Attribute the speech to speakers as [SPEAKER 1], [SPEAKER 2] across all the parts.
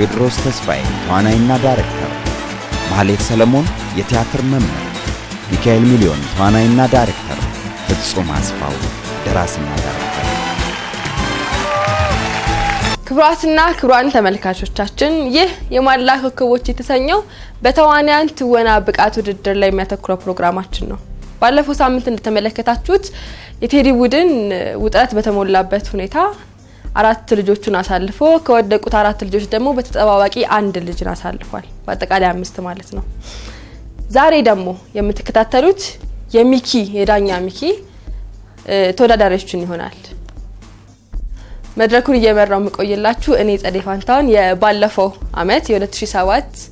[SPEAKER 1] ቴዎድሮስ ተስፋዬ ተዋናይና ዳይሬክተር፣ ማህሌት ሰለሞን የቲያትር መምህር፣ ሚካኤል ሚሊዮን ተዋናይና ዳይሬክተር፣ ፍጹም አስፋው ደራሲና ዳይሬክተር።
[SPEAKER 2] ክቡራትና ክቡራን ተመልካቾቻችን ይህ የማላ ኮከቦች የተሰኘው በተዋናያን ትወና ብቃት ውድድር ላይ የሚያተኩረው ፕሮግራማችን ነው። ባለፈው ሳምንት እንደተመለከታችሁት የቴዲ ቡድን ውጥረት በተሞላበት ሁኔታ 4 ልጆቹን አሳልፎ ከወደቁት 4 ልጆች ደግሞ በተጠባባቂ 1 ልጅን አሳልፏል። በአጠቃላይ 5 ማለት ነው። ዛሬ ደግሞ የምትከታተሉት የሚኪ የዳኛ ሚኪ ተወዳዳሪዎችን ይሆናል። መድረኩን እየመራው መቆየላችሁ እኔ ጸደይ ፋንታውን የባለፈው አመት የ2007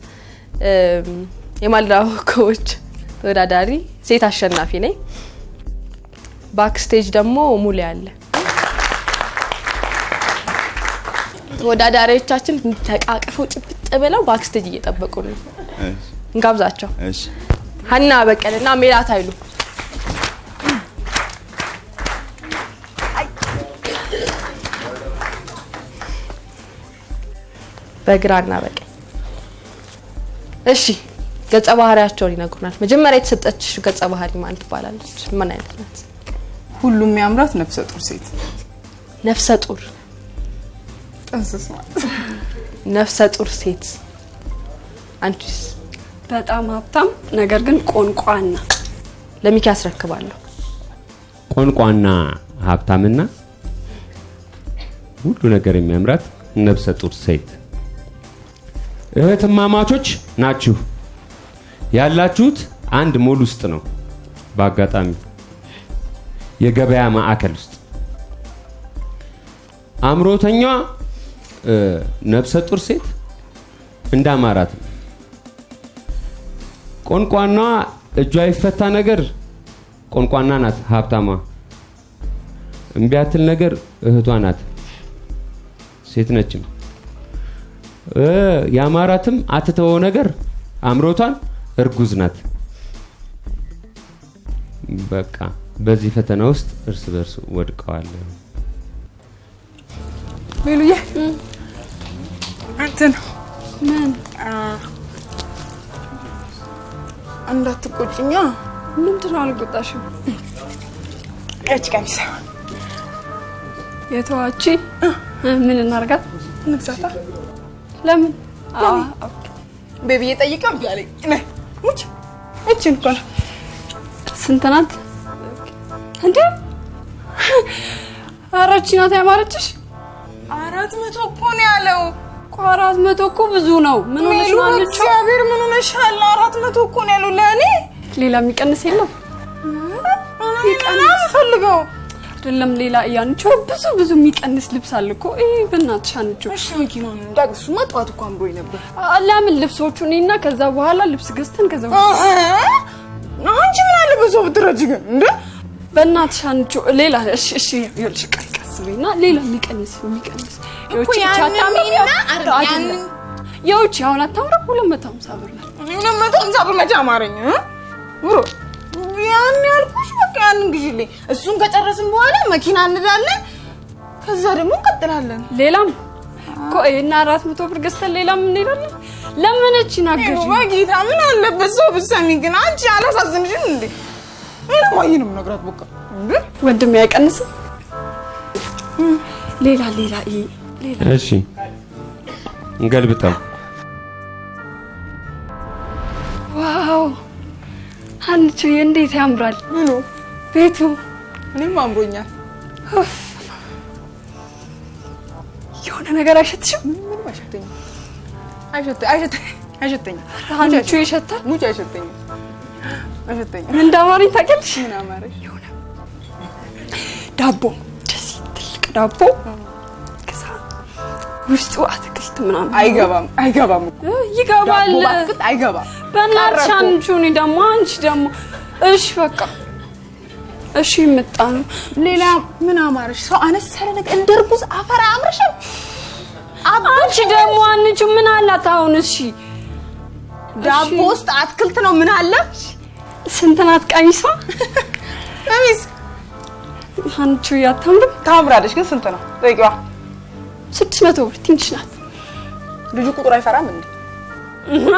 [SPEAKER 2] የማላ ኮከቦች ተወዳዳሪ ሴት አሸናፊ ነኝ። ባክስቴጅ ደግሞ ሙሉ ያለ ተወዳዳሪዎቻችን ተቃቅፈው ጭብጥ ብለው ባክስቴጅ እየጠበቁ ነው። እንጋብዛቸው።
[SPEAKER 1] እሺ
[SPEAKER 2] ሀና በቀልና ሜላት ኃይሉ በግራና በቀኝ። እሺ ገጸ ባህሪያቸውን ይነግሩናል። መጀመሪያ የተሰጠችሽ ገጸ ባህሪ ማን ትባላለች? ምን አይነት ናት?
[SPEAKER 3] ሁሉም ያምራት ነፍሰ ጡር ሴት።
[SPEAKER 2] ነፍሰ ጡር
[SPEAKER 3] ጥንስስ ማለት
[SPEAKER 2] ነፍሰ ጡር ሴት። አንቺስ?
[SPEAKER 4] በጣም ሀብታም ነገር ግን ቆንቋና።
[SPEAKER 2] ለሚኪ አስረክባለሁ።
[SPEAKER 5] ቆንቋና ሀብታምና ሁሉ ነገር የሚያምራት ነፍሰ ጡር ሴት። እህትማማቾች ናችሁ። ያላችሁት አንድ ሞል ውስጥ ነው። በአጋጣሚ የገበያ ማዕከል ውስጥ አምሮተኛ ነፍሰ ጡር ሴት እንዳማራት ነው። ቆንቋና እጇ ይፈታ ነገር ቆንቋና ናት ሀብታማ። እምቢያትል ነገር እህቷ ናት ሴት ነች። ያማራትም አትተወው ነገር አምሮቷን እርጉዝ ናት። በቃ በዚህ ፈተና ውስጥ እርስ በርስ ወድቀዋል።
[SPEAKER 3] ሌሉዬ አንተን
[SPEAKER 4] ምን
[SPEAKER 3] እንዳትቆጭኛ።
[SPEAKER 4] ምንድነው አልቆጣሽም?
[SPEAKER 3] እጭ ቀሚስ
[SPEAKER 4] የተዋቺ ምን እናርጋት?
[SPEAKER 3] ንግዛታ።
[SPEAKER 4] ለምን?
[SPEAKER 3] ቤቢዬ ጠይቀም ያለኝ ነይ ሙች እቺን ኮላ
[SPEAKER 4] ስንት ናት እንዴ? አራቺ ናት ያማረችሽ?
[SPEAKER 3] 400 እኮ ነው ያለው።
[SPEAKER 4] 400 እኮ ብዙ ነው። ምን ሆነሽ ነው አለችው?
[SPEAKER 3] እግዚአብሔር ምን ሆነሻል? 400 እኮ ነው ያለው ለኔ።
[SPEAKER 4] ሌላ የሚቀንስ የለም?
[SPEAKER 3] ይቀንስ ፈልገው
[SPEAKER 4] አይደለም ሌላ ያንቺ ብዙ የሚቀንስ ልብስ አለ እኮ። በእናትሽ አንቺ
[SPEAKER 3] እሺ መኪናውን እንዳግሱ መጣት እኮ አምሮኝ ነበር።
[SPEAKER 4] ለምን ልብሶቹን እና ከዛ በኋላ ልብስ ገዝተን ከዛ
[SPEAKER 3] አንቺ ምን አለ በሰው ብትረጂ ግን እንዴ?
[SPEAKER 4] በእናትሽ አንቺ ሌላ እሺ ይልሽ ቀልቀስ በይና ሌላ የሚቀንስ
[SPEAKER 3] እኮ ያንሚና አርያን
[SPEAKER 4] የውጭ አሁን አታምራ 250 ብር ነው።
[SPEAKER 3] 250 ብር መቼ አማረኝ ብሮ ያን ያልኩሽ በቃ ያን ግዢልኝ። እሱን ከጨረስን በኋላ መኪና እንዳለን ከዛ ደግሞ እንቀጥላለን።
[SPEAKER 4] ሌላም እኮ እና 400 ብር ገዝተን ሌላም እንሄዳለን። ለምን እቺ ናገጂ
[SPEAKER 3] ወጊታ ምን አለበት ሰው ብሰሚ ግን አንቺ አላሳዝንሽም እንዴ? እኔ ማይንም ነግራት በቃ እንዴ
[SPEAKER 4] ወንድም ያይቀንስ ሌላ
[SPEAKER 5] እሺ እንገልብጣው።
[SPEAKER 4] ዋው አንቺ እንዴት ያምራል
[SPEAKER 3] ምኑ
[SPEAKER 4] ቤቱ።
[SPEAKER 3] እኔም አምሮኛል።
[SPEAKER 4] የሆነ ነገር አይሸትሽም?
[SPEAKER 3] ምን ማሸተኝ? አይሸተኝ
[SPEAKER 4] አንቺ ይሸታል?
[SPEAKER 3] ሙጭ አይሸተኝ።
[SPEAKER 4] እንዳማረኝ ታውቂያለሽ?
[SPEAKER 3] ምን አማረሽ?
[SPEAKER 4] የሆነ ዳቦ ደስ ትልቅ ዳቦ ከዛ ውስጡ አትክልት ምናምን።
[SPEAKER 3] አይገባም
[SPEAKER 4] ይገባል።
[SPEAKER 3] ዳቦ ባትክልት አይገባም።
[SPEAKER 4] በእናትሽ አንቺ ደግሞ እሺ በቃ እሺ መጣ ነው።
[SPEAKER 3] ሌላ ምን አማረሽ? ሰው አነሰረ ነገር እንደርጉዝ አፈራ አምርሽም።
[SPEAKER 4] አንቺ ደግሞ አንቺ ምን አላት አሁን? እሺ
[SPEAKER 3] ዳቦ ውስጥ አትክልት ነው ምን አለ?
[SPEAKER 4] ስንት ናት ቀሚሷ?
[SPEAKER 3] ቀሚስ
[SPEAKER 4] አንቺ ያታምር
[SPEAKER 3] ታምራለሽ ግን ስንት ነው? ጠይቂዋ።
[SPEAKER 4] 600 ብር ትንሽ ናት።
[SPEAKER 3] ልጁ ቁጥር አይፈራም እንዴ?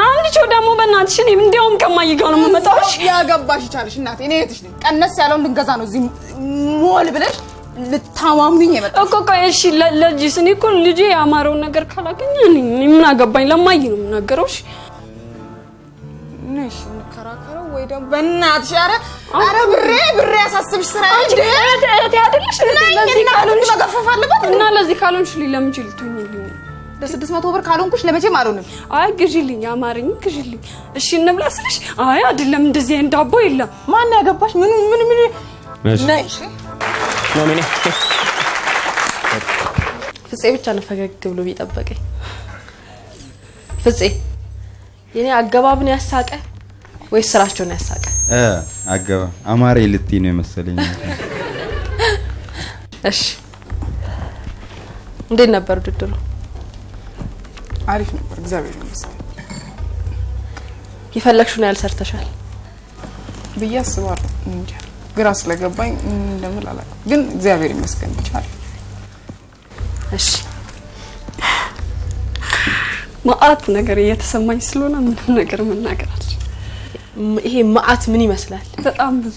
[SPEAKER 4] አንቺ ደግሞ በእናትሽ እኔ እንዲያውም ከማዬ ጋር ነው የምመጣው።
[SPEAKER 3] ያገባሽ ይቻልሽ እናቴ እኔ እህትሽ ነኝ። ቀነስ ያለውን ልንገዛ ነው እዚህ ሞል ብለሽ ልታማምኝ የመጣው
[SPEAKER 4] እኮ እሺ ለልጅስ እኔ እኮ ልጄ ያማረውን ነገር ካላገኘ እኔ ምን አገባኝ ለማዬ ነው የምናገረው። እሺ
[SPEAKER 3] ነሽ እንከራከረው ወይ ደግሞ በእናትሽ ኧረ ብሬ ያሳስብሽ ስራ እንጂ
[SPEAKER 4] እህቴ አይደለሽ ለዚህ ካልሆንሽ
[SPEAKER 3] መገፈፍ አለበት
[SPEAKER 4] እና ለዚህ ካልሆንሽ ለምን ልትሆኝልኝ
[SPEAKER 3] ለ600 ብር ካልሆንኩሽ ለመቼም አልሆንም።
[SPEAKER 4] አይ ግዢልኝ አማረኝ ግዢልኝ እሺ እንብላ ስልሽ አይ አይደለም እንደዚህ አይነት ዳቦ የለም።
[SPEAKER 3] ማን ያገባሽ ምን ነሽ
[SPEAKER 6] ነው ምን
[SPEAKER 2] ፍፄ ብቻ ነው ፈገግ ብሎ ቢጠበቀኝ። ፍፄ የኔ አገባብ ነው ያሳቀ ወይስ ስራቸው ነው ያሳቀ?
[SPEAKER 1] አገባ አማሬ ልትይ ነው መሰለኝ።
[SPEAKER 2] እሺ እንዴት ነበር ውድድሩ?
[SPEAKER 3] አሪፍ ነበር እግዚአብሔር ይመስገን።
[SPEAKER 2] የፈለግሽውን ያህል ሰርተሻል
[SPEAKER 3] ብዬ አስባለሁ። እንጃ ግራ ስለገባኝ እንደምን አላውቅም፣ ግን እግዚአብሔር ይመስገን ብቻ።
[SPEAKER 2] እሺ
[SPEAKER 4] ማአት ነገር እየተሰማኝ ስለሆነ ምንም ነገር መናገር አልችልም።
[SPEAKER 2] ይሄ ማአት ምን ይመስላል?
[SPEAKER 4] በጣም ብዙ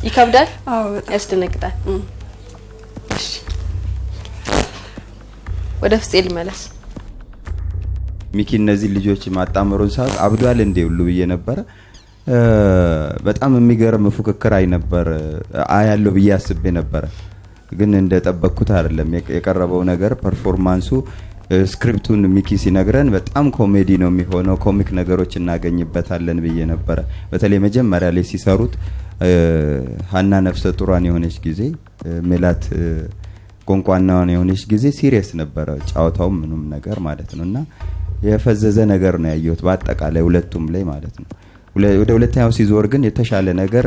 [SPEAKER 2] ይከብዳል።
[SPEAKER 4] አዎ በጣም
[SPEAKER 2] ያስደነግጣል። እሺ ወደ ፍፄ ልመለስ።
[SPEAKER 1] ሚኪ እነዚህ ልጆች ማጣመሩን ሰዓት አብዷል እንዴ ሁሉ ብዬ ነበር። በጣም የሚገርም ፉክክር ነበር አያለው ብዬ አስቤ ነበር፣ ግን እንደጠበቅኩት አይደለም የቀረበው ነገር። ፐርፎርማንሱ ስክሪፕቱን ሚኪ ሲነግረን በጣም ኮሜዲ ነው የሚሆነው፣ ኮሚክ ነገሮች እናገኝበታለን ብዬ ነበር። በተለይ መጀመሪያ ላይ ሲሰሩት ሀና ነፍሰ ጡሯን የሆነች ጊዜ ሜላት ቆንቋናዋን የሆነች ጊዜ ሲሪየስ ነበረ ጫውታው ምንም ነገር ማለት ነውና የፈዘዘ ነገር ነው ያየሁት በአጠቃላይ ሁለቱም ላይ ማለት ነው። ወደ ሁለተኛው ሲዞር ግን የተሻለ ነገር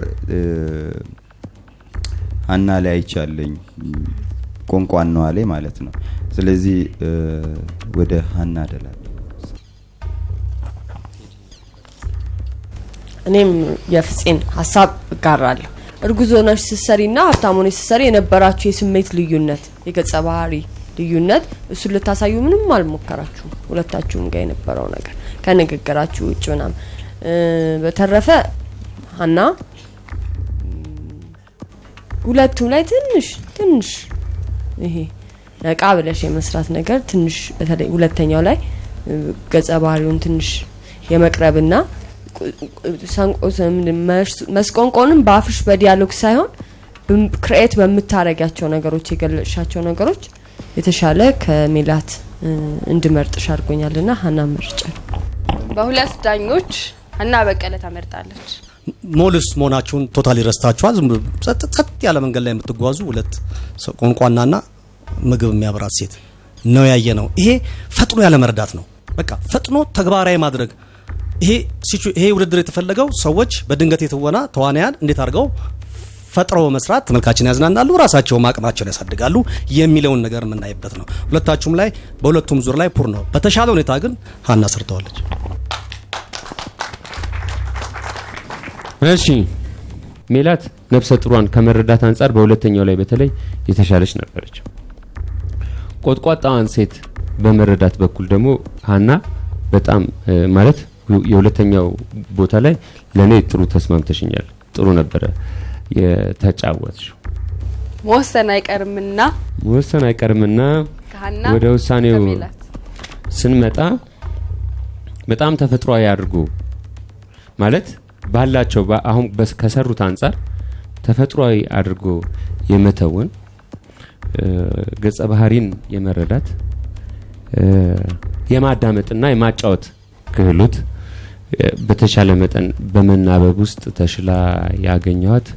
[SPEAKER 1] ሀና ላይ አይቻለኝ ቆንቋናዋ ላይ ማለት ነው። ስለዚህ ወደ ሀና አደላለ።
[SPEAKER 7] እኔም የፍፄን ሐሳብ እጋራለሁ። እርጉዝ ሆነሽ ስትሰሪና ሀብታም ሆነሽ ስትሰሪ የነበራችሁ የስሜት ልዩነት፣ የገጸ ባህሪ ልዩነት እሱን ልታሳዩ ምንም አልሞከራችሁም። ሁለታችሁም ጋር የነበረው ነገር ከንግግራችሁ ውጭ ምናምን። በተረፈ ሀና ሁለቱም ላይ ትንሽ ይሄ ነቃ ብለሽ የመስራት ነገር ትንሽ፣ በተለይ ሁለተኛው ላይ ገጸ ባህሪውን ትንሽ የመቅረብና መስቆንቆንም በአፍሽ በዲያሎግ ሳይሆን ክሬኤት በምታረጋቸው ነገሮች የገለጽሻቸው ነገሮች የተሻለ ከሜላት እንድመርጥሽ አድርጎኛልና ሀና መርጫ።
[SPEAKER 2] በሁለት ዳኞች ሀና በቀለ ተመርጣለች።
[SPEAKER 6] ሞልስ መሆናችሁን ቶታሊ ረስታችኋል። ጸጥ ያለ መንገድ ላይ የምትጓዙ ሁለት ቆንቋናና ምግብ የሚያበራት ሴት ነው ያየ ነው። ይሄ ፈጥኖ ያለ መረዳት ነው። በቃ ፈጥኖ ተግባራዊ ማድረግ። ይሄ ውድድር የተፈለገው ሰዎች በድንገት የተወና ተዋናያን እንዴት አድርገው ፈጥረው መስራት ተመልካችን ያዝናናሉ፣ ራሳቸው አቅማቸውን ያሳድጋሉ የሚለውን ነገር የምናይበት ነው። ሁለታችሁም ላይ በሁለቱም ዙር ላይ ፑር ነው። በተሻለ ሁኔታ ግን ሀና ሰርተዋለች።
[SPEAKER 5] እሺ ሜላት ነፍሰ ጡሯን ከመረዳት አንፃር በሁለተኛው ላይ በተለይ የተሻለች ነበረች። ቆጥቋጣዋን ሴት በመረዳት በኩል ደግሞ ሀና በጣም ማለት የሁለተኛው ቦታ ላይ ለኔ ጥሩ ተስማምተሽኛል። ጥሩ ነበረ የተጫወትሽው።
[SPEAKER 2] መወሰን አይቀርምና
[SPEAKER 5] ወደ ውሳኔው ስንመጣ በጣም ተፈጥሯዊ አድርጎ ማለት ባላቸው አሁን ከሰሩት አንፃር ተፈጥሯዊ አድርጎ የመተወን ገጸ ባህሪን የመረዳት የማዳመጥና የማጫወት ክህሎት በተሻለ መጠን በመናበብ ውስጥ ተሽላ ያገኘዋት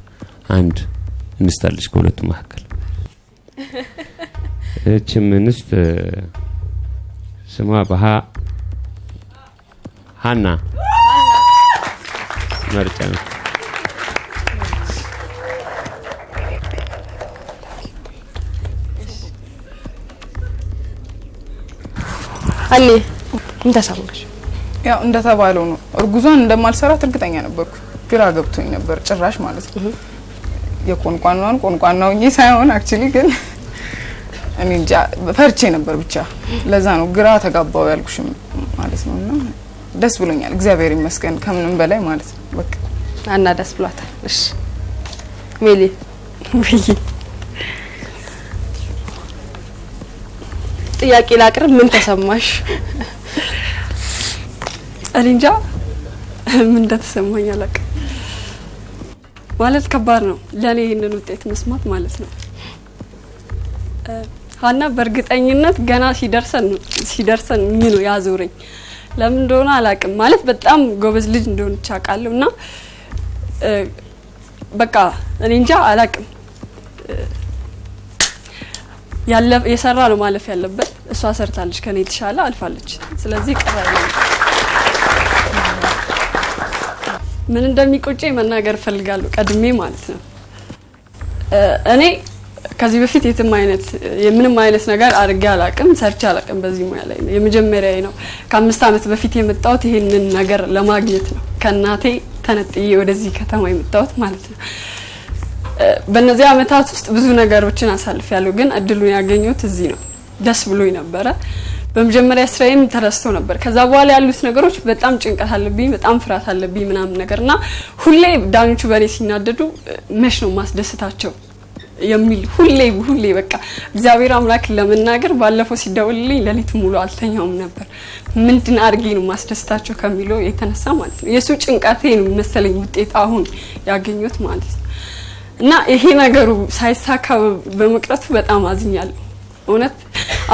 [SPEAKER 5] አንድ እንስታለች ከሁለቱ መካከል። እቺም እንስት ስሟ ሀና መርጫ ነው።
[SPEAKER 2] አሊ እንተሳውሽ
[SPEAKER 3] ያው እንደተባለው ነው። እርጉዟን እንደማልሰራት እርግጠኛ ነበርኩ። ግራ ገብቶኝ ነበር ጭራሽ ማለት ነው። የቆንቋናውን ቆንቋናውኝ ሳይሆን አክቹሊ ግን እኔ እንጃ ፈርቼ ነበር ብቻ ለዛ ነው ግራ ተጋባው ያልኩሽም ማለት ነውና ደስ ብሎኛል እግዚአብሔር ይመስገን ከምንም በላይ ማለት ነው በቃ
[SPEAKER 2] አና ደስ ብሏታል እሺ ሜሊ ጥያቄ ላቅርብ ምን ተሰማሽ
[SPEAKER 4] እንጃ ምን እንደተሰማኝ አላውቅም ማለት ከባድ ነው ለኔ ይሄንን ውጤት መስማት ማለት ነው ሀና በእርግጠኝነት ገና ሲደርሰን ምን ነው ያዞረኝ ለምን እንደሆነ አላውቅም ማለት በጣም ጎበዝ ልጅ እንደሆነች አውቃለሁና በቃ እኔ እንጃ አላውቅም ያለ የሰራ ነው ማለፍ ያለበት እሷ ሰርታለች ከኔ ተሻለ አልፋለች ስለዚህ ቀራለ ምን እንደሚቆጨኝ መናገር ፈልጋለሁ ቀድሜ ማለት ነው እኔ ከዚህ በፊት የምንም አይነት ነገር አድርጌ አላውቅም ሰርቼ አላውቅም በዚህ ሙያ ላይ ነው የመጀመሪያዬ ነው ከ5 አመት በፊት የመጣሁት ይሄንን ነገር ለማግኘት ነው ከናቴ ተነጥዬ ወደዚህ ከተማ የመጣሁት ማለት ነው በእነዚህ አመታት ውስጥ ብዙ ነገሮችን አሳልፌያለሁ ግን እድሉን ያገኘሁት እዚህ ነው ደስ ብሎኝ ነበር በመጀመሪያ ስራዬም ተረስቶ ነበር ከዛ በኋላ ያሉት ነገሮች በጣም ጭንቀት አለብኝ በጣም ፍርሃት አለብኝ ምናምን ነገርና ሁሌ ዳኞቹ በኔ ሲናደዱ መሽ ነው ማስደስታቸው የሚል ሁሌ በቃ እግዚአብሔር አምላክ ለመናገር ባለፈው ሲደውልልኝ ለሊት ሙሉ አልተኛውም ነበር ምንድን አርጌ ነው ማስደስታቸው ከሚለው የተነሳ ማለት ነው የሱ ጭንቀቴ ነው መሰለኝ ውጤት አሁን ያገኘሁት ማለት ነው እና ይሄ ነገሩ ሳይሳካ በመቅረቱ በጣም አዝኛለሁ እውነት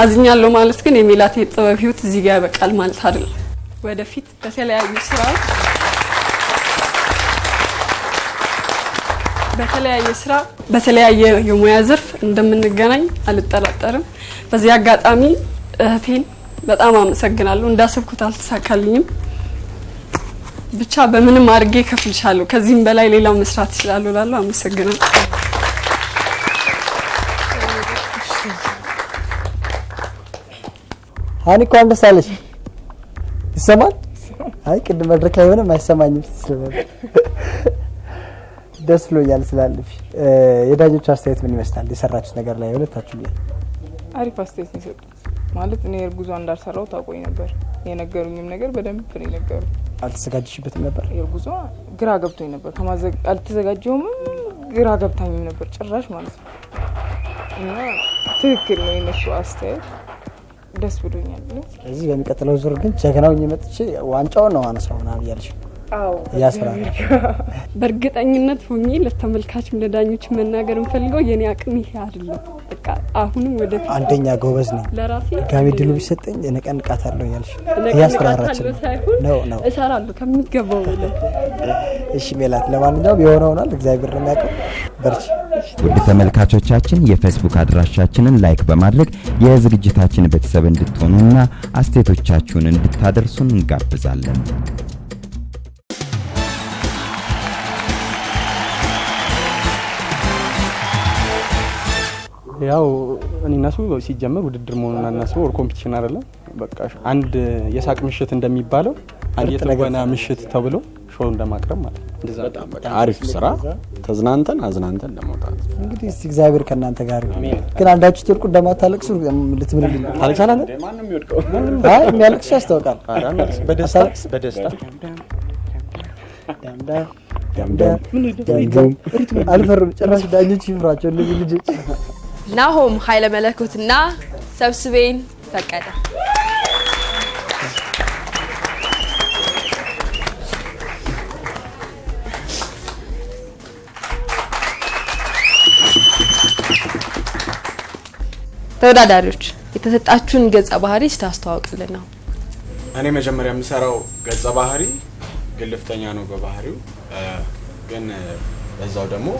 [SPEAKER 4] አዝኛለሁ ማለት ግን የሜላት የጥበብ ህይወት እዚህ ጋር ያበቃል ማለት አይደለም ወደፊት በተለያዩ ስራዎች በተለያየ የሙያ ዘርፍ እንደምንገናኝ አልጠራጠርም በዚህ አጋጣሚ እህቴን በጣም አመሰግናለሁ እንዳሰብኩት አልተሳካልኝም ብቻ በምንም አርጌ ከፍልሻለሁ ከዚህም በላይ ሌላ መስራት ይችላል እላለሁ አመሰግናለሁ
[SPEAKER 8] ሃኒ እንኳን ደስ አለሽ ይሰማል አይ ቅድም መድረክ ላይ ሆነም አይሰማኝም ስለነበር ደስ ብሎኛል ስላለሽ የዳኞች አስተያየት ምን ይመስላል የሰራችሁት ነገር ላይ ሁለታችሁ ላይ
[SPEAKER 3] አሪፍ አስተያየት ነው የሰጡት ማለት እኔ እርጉዟ እንዳልሰራው ታውቆኝ ነበር የነገሩኝም ነገር በደንብ ነው የነገሩ
[SPEAKER 8] አልተዘጋጅሽበትም ነበር
[SPEAKER 3] እርጉዟ ግራ ገብቶኝ ነበር አልተዘጋጀውም ግራ ገብታኝም ነበር ጭራሽ ማለት ነው እና ትክክል ነው የነሱ አስተያየት ደስ ብሎኛል
[SPEAKER 8] ስለዚህ በሚቀጥለው ዙር ግን ጀግናው እየመጥቼ ዋንጫው ነው አነሳው ምናምን ያልሽ
[SPEAKER 3] አዎ
[SPEAKER 8] ያስራል
[SPEAKER 4] በእርግጠኝነት ሆኜ ለተመልካችም ለዳኞች መናገር እንፈልገው የኔ አቅም ይሄ አይደለም በቃ አሁንም ወደ
[SPEAKER 8] አንደኛ ጎበዝ ነኝ
[SPEAKER 4] ለራሴ
[SPEAKER 8] ጋሚ ድሉ ቢሰጠኝ እነቀንቃታለሁ ያልሽ ያስራራችን ነው
[SPEAKER 4] እሰራለሁ ከሚገባው በላይ
[SPEAKER 8] እሺ ሜላት ለማንኛውም የሆነው ሆኗል እግዚአብሔር ነው የሚያውቀው በርቺ
[SPEAKER 1] ውድ ተመልካቾቻችን የፌስቡክ አድራሻችንን ላይክ በማድረግ የዝግጅታችን ቤተሰብ እንድትሆኑና አስተያየቶቻችሁን እንድታደርሱን እንጋብዛለን
[SPEAKER 9] ያው እኔና እሱ ሲጀመር ውድድር መሆኑን አናስበው ወር ኮምፒቲሽን አይደለም በቃ አንድ የሳቅ ምሽት እንደሚባለው አንድ የትወና ምሽት ተብሎ ሾው እንደማቅረብ ማለት እንደዛ
[SPEAKER 10] በጣም አሪፍ ስራ ተዝናንተን አዝናንተን ለማውጣት
[SPEAKER 8] እንግዲህ እግዚአብሔር ከናንተ ጋር ይሁን ግን አንዳችሁ ትልቁ እንደማታለቅሱ ልትምልልኝ
[SPEAKER 9] ታለቅሳለህ
[SPEAKER 10] ማንንም ይወድቀው
[SPEAKER 8] አይ የሚያለቅስ ያስተውቃል
[SPEAKER 9] በደስታ
[SPEAKER 8] አልፈርም ጭራሽ ዳኞች ይፍራቸው እነዚህ ልጆች
[SPEAKER 2] ናሆም ኃይለ መለኮትና ሰብስቤን ፈቀደ ተወዳዳሪዎች የተሰጣችሁን ገጸ ባህሪ ስታስተዋውቁልን ነው
[SPEAKER 10] እኔ መጀመሪያ የምሰራው ገጸ ባህሪ ግልፍተኛ ነው በባህሪው ግን በዛው ደግሞ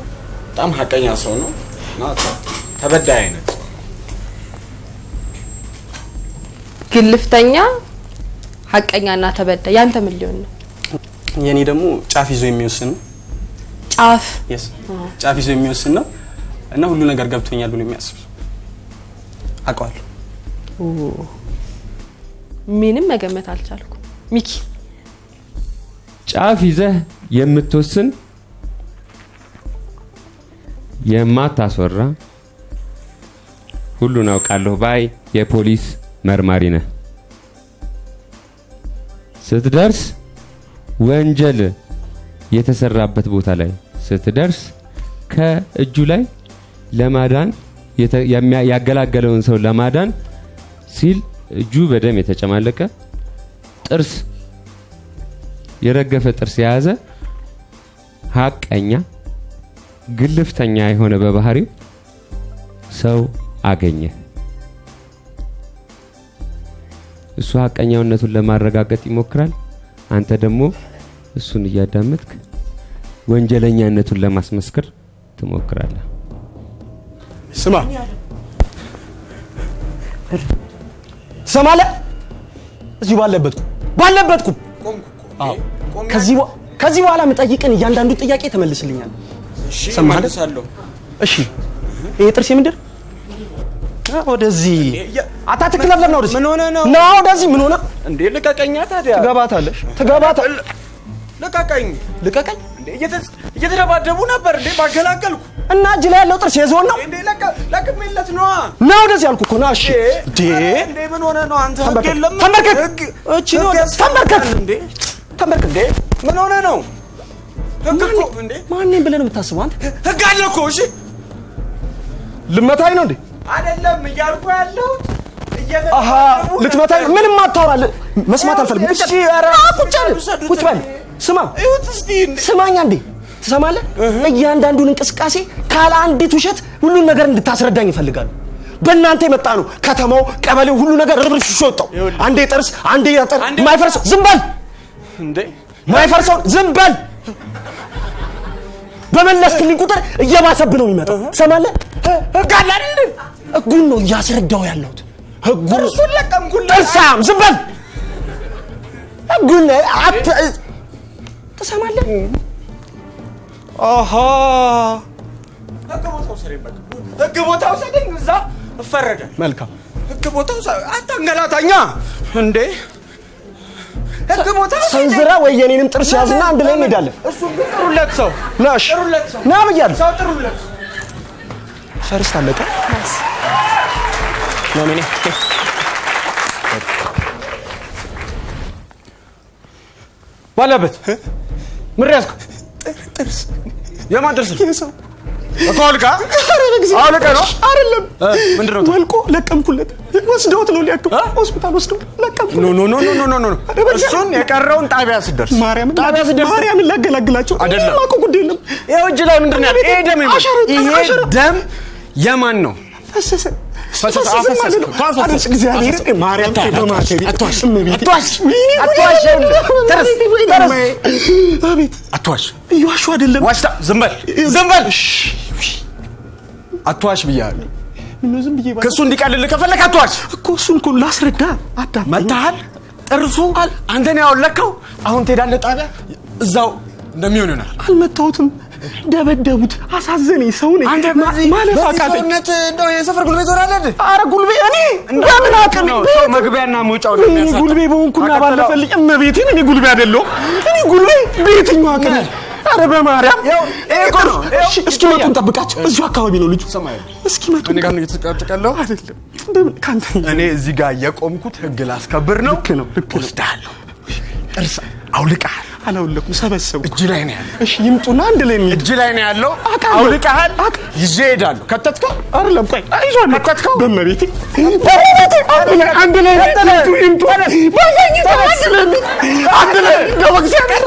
[SPEAKER 10] በጣም ሐቀኛ ሰው ነው እና ተበዳይ አይነት
[SPEAKER 2] ግልፍተኛ ሐቀኛና ተበዳይ ያንተ ምን ሊሆን ነው
[SPEAKER 9] የኔ ደግሞ ጫፍ ይዞ የሚወስን ጫፍ ይዞ የሚወስን ነው እና ሁሉ ነገር ገብቶኛል ብሎ የሚያስብ አቋል
[SPEAKER 2] ምንም መገመት አልቻልኩም ሚኪ
[SPEAKER 5] ጫፍ ይዘህ የምትወስን የማታስወራ ሁሉን አውቃለሁ ባይ የፖሊስ መርማሪ ነህ። ስትደርስ ወንጀል የተሰራበት ቦታ ላይ ስትደርስ ከእጁ ላይ ለማዳን ያገላገለውን ሰው ለማዳን ሲል እጁ በደም የተጨማለቀ ጥርስ የረገፈ ጥርስ የያዘ ሀቀኛ ግልፍተኛ የሆነ በባህሪው ሰው አገኘ። እሱ ሀቀኛውነቱን ለማረጋገጥ ይሞክራል። አንተ ደግሞ እሱን እያዳመጥክ ወንጀለኛነቱን ለማስመስከር ትሞክራለህ።
[SPEAKER 6] ስማ ትሰማለህ? እዚሁ ባለበትኩ ከዚህ በኋላ የምጠይቅን እያንዳንዱ ጥያቄ ተመልስልኛል። ሰማለህ? እሺ ይሄ ጥርሴ ምንድን ወደዚህ አታትክለፍለፍ ነው። ወደዚህ ምን ሆነ ነው? ና ወደዚህ ምን ሆነ እንዴ? ልቀቀኛ። ታዲያ ትገባታለህ። ልቀቀኝ እንዴ? እየተደባደቡ ነበር እንዴ? ባገላገልኩ እና እጅ ላይ ያለው ጥርስ የዞን ነው እንዴ? ለቅሜለት ነው። ና ወደዚህ አልኩ እኮ ና። እሺ እንዴ ምን ሆነ ነው አንተ? ህግ የለም። ተንበርከክ። እቺ ነው ተንበርከክ እንዴ? ተንበርከክ እንዴ? ምን ሆነ ነው? ህግ እኮ እንዴ ማንንም ብለህ ነው የምታስበው አንተ? ህግ አለ እኮ። እሺ ልመታኝ ነው እንዴ? አይደለም እያልኩ ያለሁት አሃ ልትመታኝ ነው። ምንም አታወራለህ። መስማት አልፈልግም። እሺ ኧረ ቁጭ በል ስማ። ስማኛ እንዴ ትሰማለህ? እያንዳንዱን እንቅስቃሴ ካለ አንዲት ውሸት ሁሉን ነገር እንድታስረዳኝ ይፈልጋሉ። በእናንተ የመጣ ነው ከተማው፣ ቀበሌው፣ ሁሉ ነገር ርብርሽ ወጣው። አንዴ ጥርስ አንዴ ያጠር ማይፈርሰው ዝም በል እንዴ! ማይፈርሰው ዝም በል። በመለስክልኝ ቁጥር እየባሰብህ ነው የሚመጣው። ትሰማለህ? ህግ አለ አይደል? ህጉን ነው እያስረዳው ያለሁት። ህጉን ጥርሱን ለቀምኩልህ። ጥርሳም ዝም በል። ህጉን ትሰማለህ? አሃ ህግ ቦታው ሰደኝ እዛ እፈረደ። መልካም ህግ ቦታው አታንገላታኛ እንዴ! ህግ ቦታው ሰንዝራ ወይ የኔንም ጥርስ ያዝና አንድ ላይ እንሄዳለን። እሱ ጥሩለት ሰው ናሽ ና ብያለሁ። ሰው ጥሩለት ፈርስት አለቀ ነው ምን ባለበት ምን ያዝኩ? ጥርስ የማን ጥርስ? የሰው አልቃ አልቃ ነው አይደለም? ምንድነው? ወልቆ ለቀምኩለት። ወስደውት ነው ሊያክም ሆስፒታል ወስደው ለቀምኩ። ኖ እሱን የቀረውን ጣቢያ ሲደርስ ማርያምን ላገላግላቸው አይደለም። ማቆ ጉድ የለም። ይሄው እጅ ላይ ምንድነው ያለው? ይሄ ደም ይሄ ደም የማን ነው? ፈሰሰ እግዚአብሔር ማርያም ተማከሪ አትዋሽ አቤት አትዋሽ ይዋሹ አይደለም ዋሽታ ዝም በል አትዋሽ ብያለሁ። ምን ዝም ብዬ ከሱ እንዲቀልል ከፈለክ አትዋሽ እኮ እሱን እኮ ላስረዳ አዳም መታሃል ጥርሱ አንተን ያወለከው አሁን ትሄዳለህ ጣቢያ እዛው እንደሚሆን ይሆናል። አልመታሁትም ደበደቡት አሳዘነኝ። ሰው ነኝ አንተ ማለት አቃተኝ። ሰውነት እንደው የሰፈር ጉልቤ ዞራለህ። አረ ጉልቤ እኔ እንደምን አቅም ነው ሰው መግቢያና መውጫው ነው የሚያሳው። ጉልቤ በሆንኩና ባለፈልኝ እመቤቴን እኔ ጉልቤ አይደለሁ። እኔ ጉልቤ በየትኛው አቅም? አረ በማርያም እኮ ነው። እስኪ መጡ እንጠብቃቸው። እዚሁ አካባቢ ነው ልጁ። እስኪ መጡ። እኔ ጋር ነው የተጨቃጨቀለው አይደለም። እንደምን ካንተ እኔ እዚህ ጋር የቆምኩት ህግ ላስከብር ነው። ልክ ነው። ወስዳለሁ። ጥርስ አውልቀሃል። አላውለኩም ሰበሰብኩ። እጅ ላይ ነው ያለው። እሺ ይምጡና አንድ ላይ ነው። እጅ ላይ ነው ያለው። አውልቀሃል። ይዤ እሄዳለሁ። ከተትከው አይደለም? ቆይ አይዞህ ከተትከው በመቤቴ አንድ ላይ ይምጡ ባዛኝ አንድ ላይ በእግዚአብሔር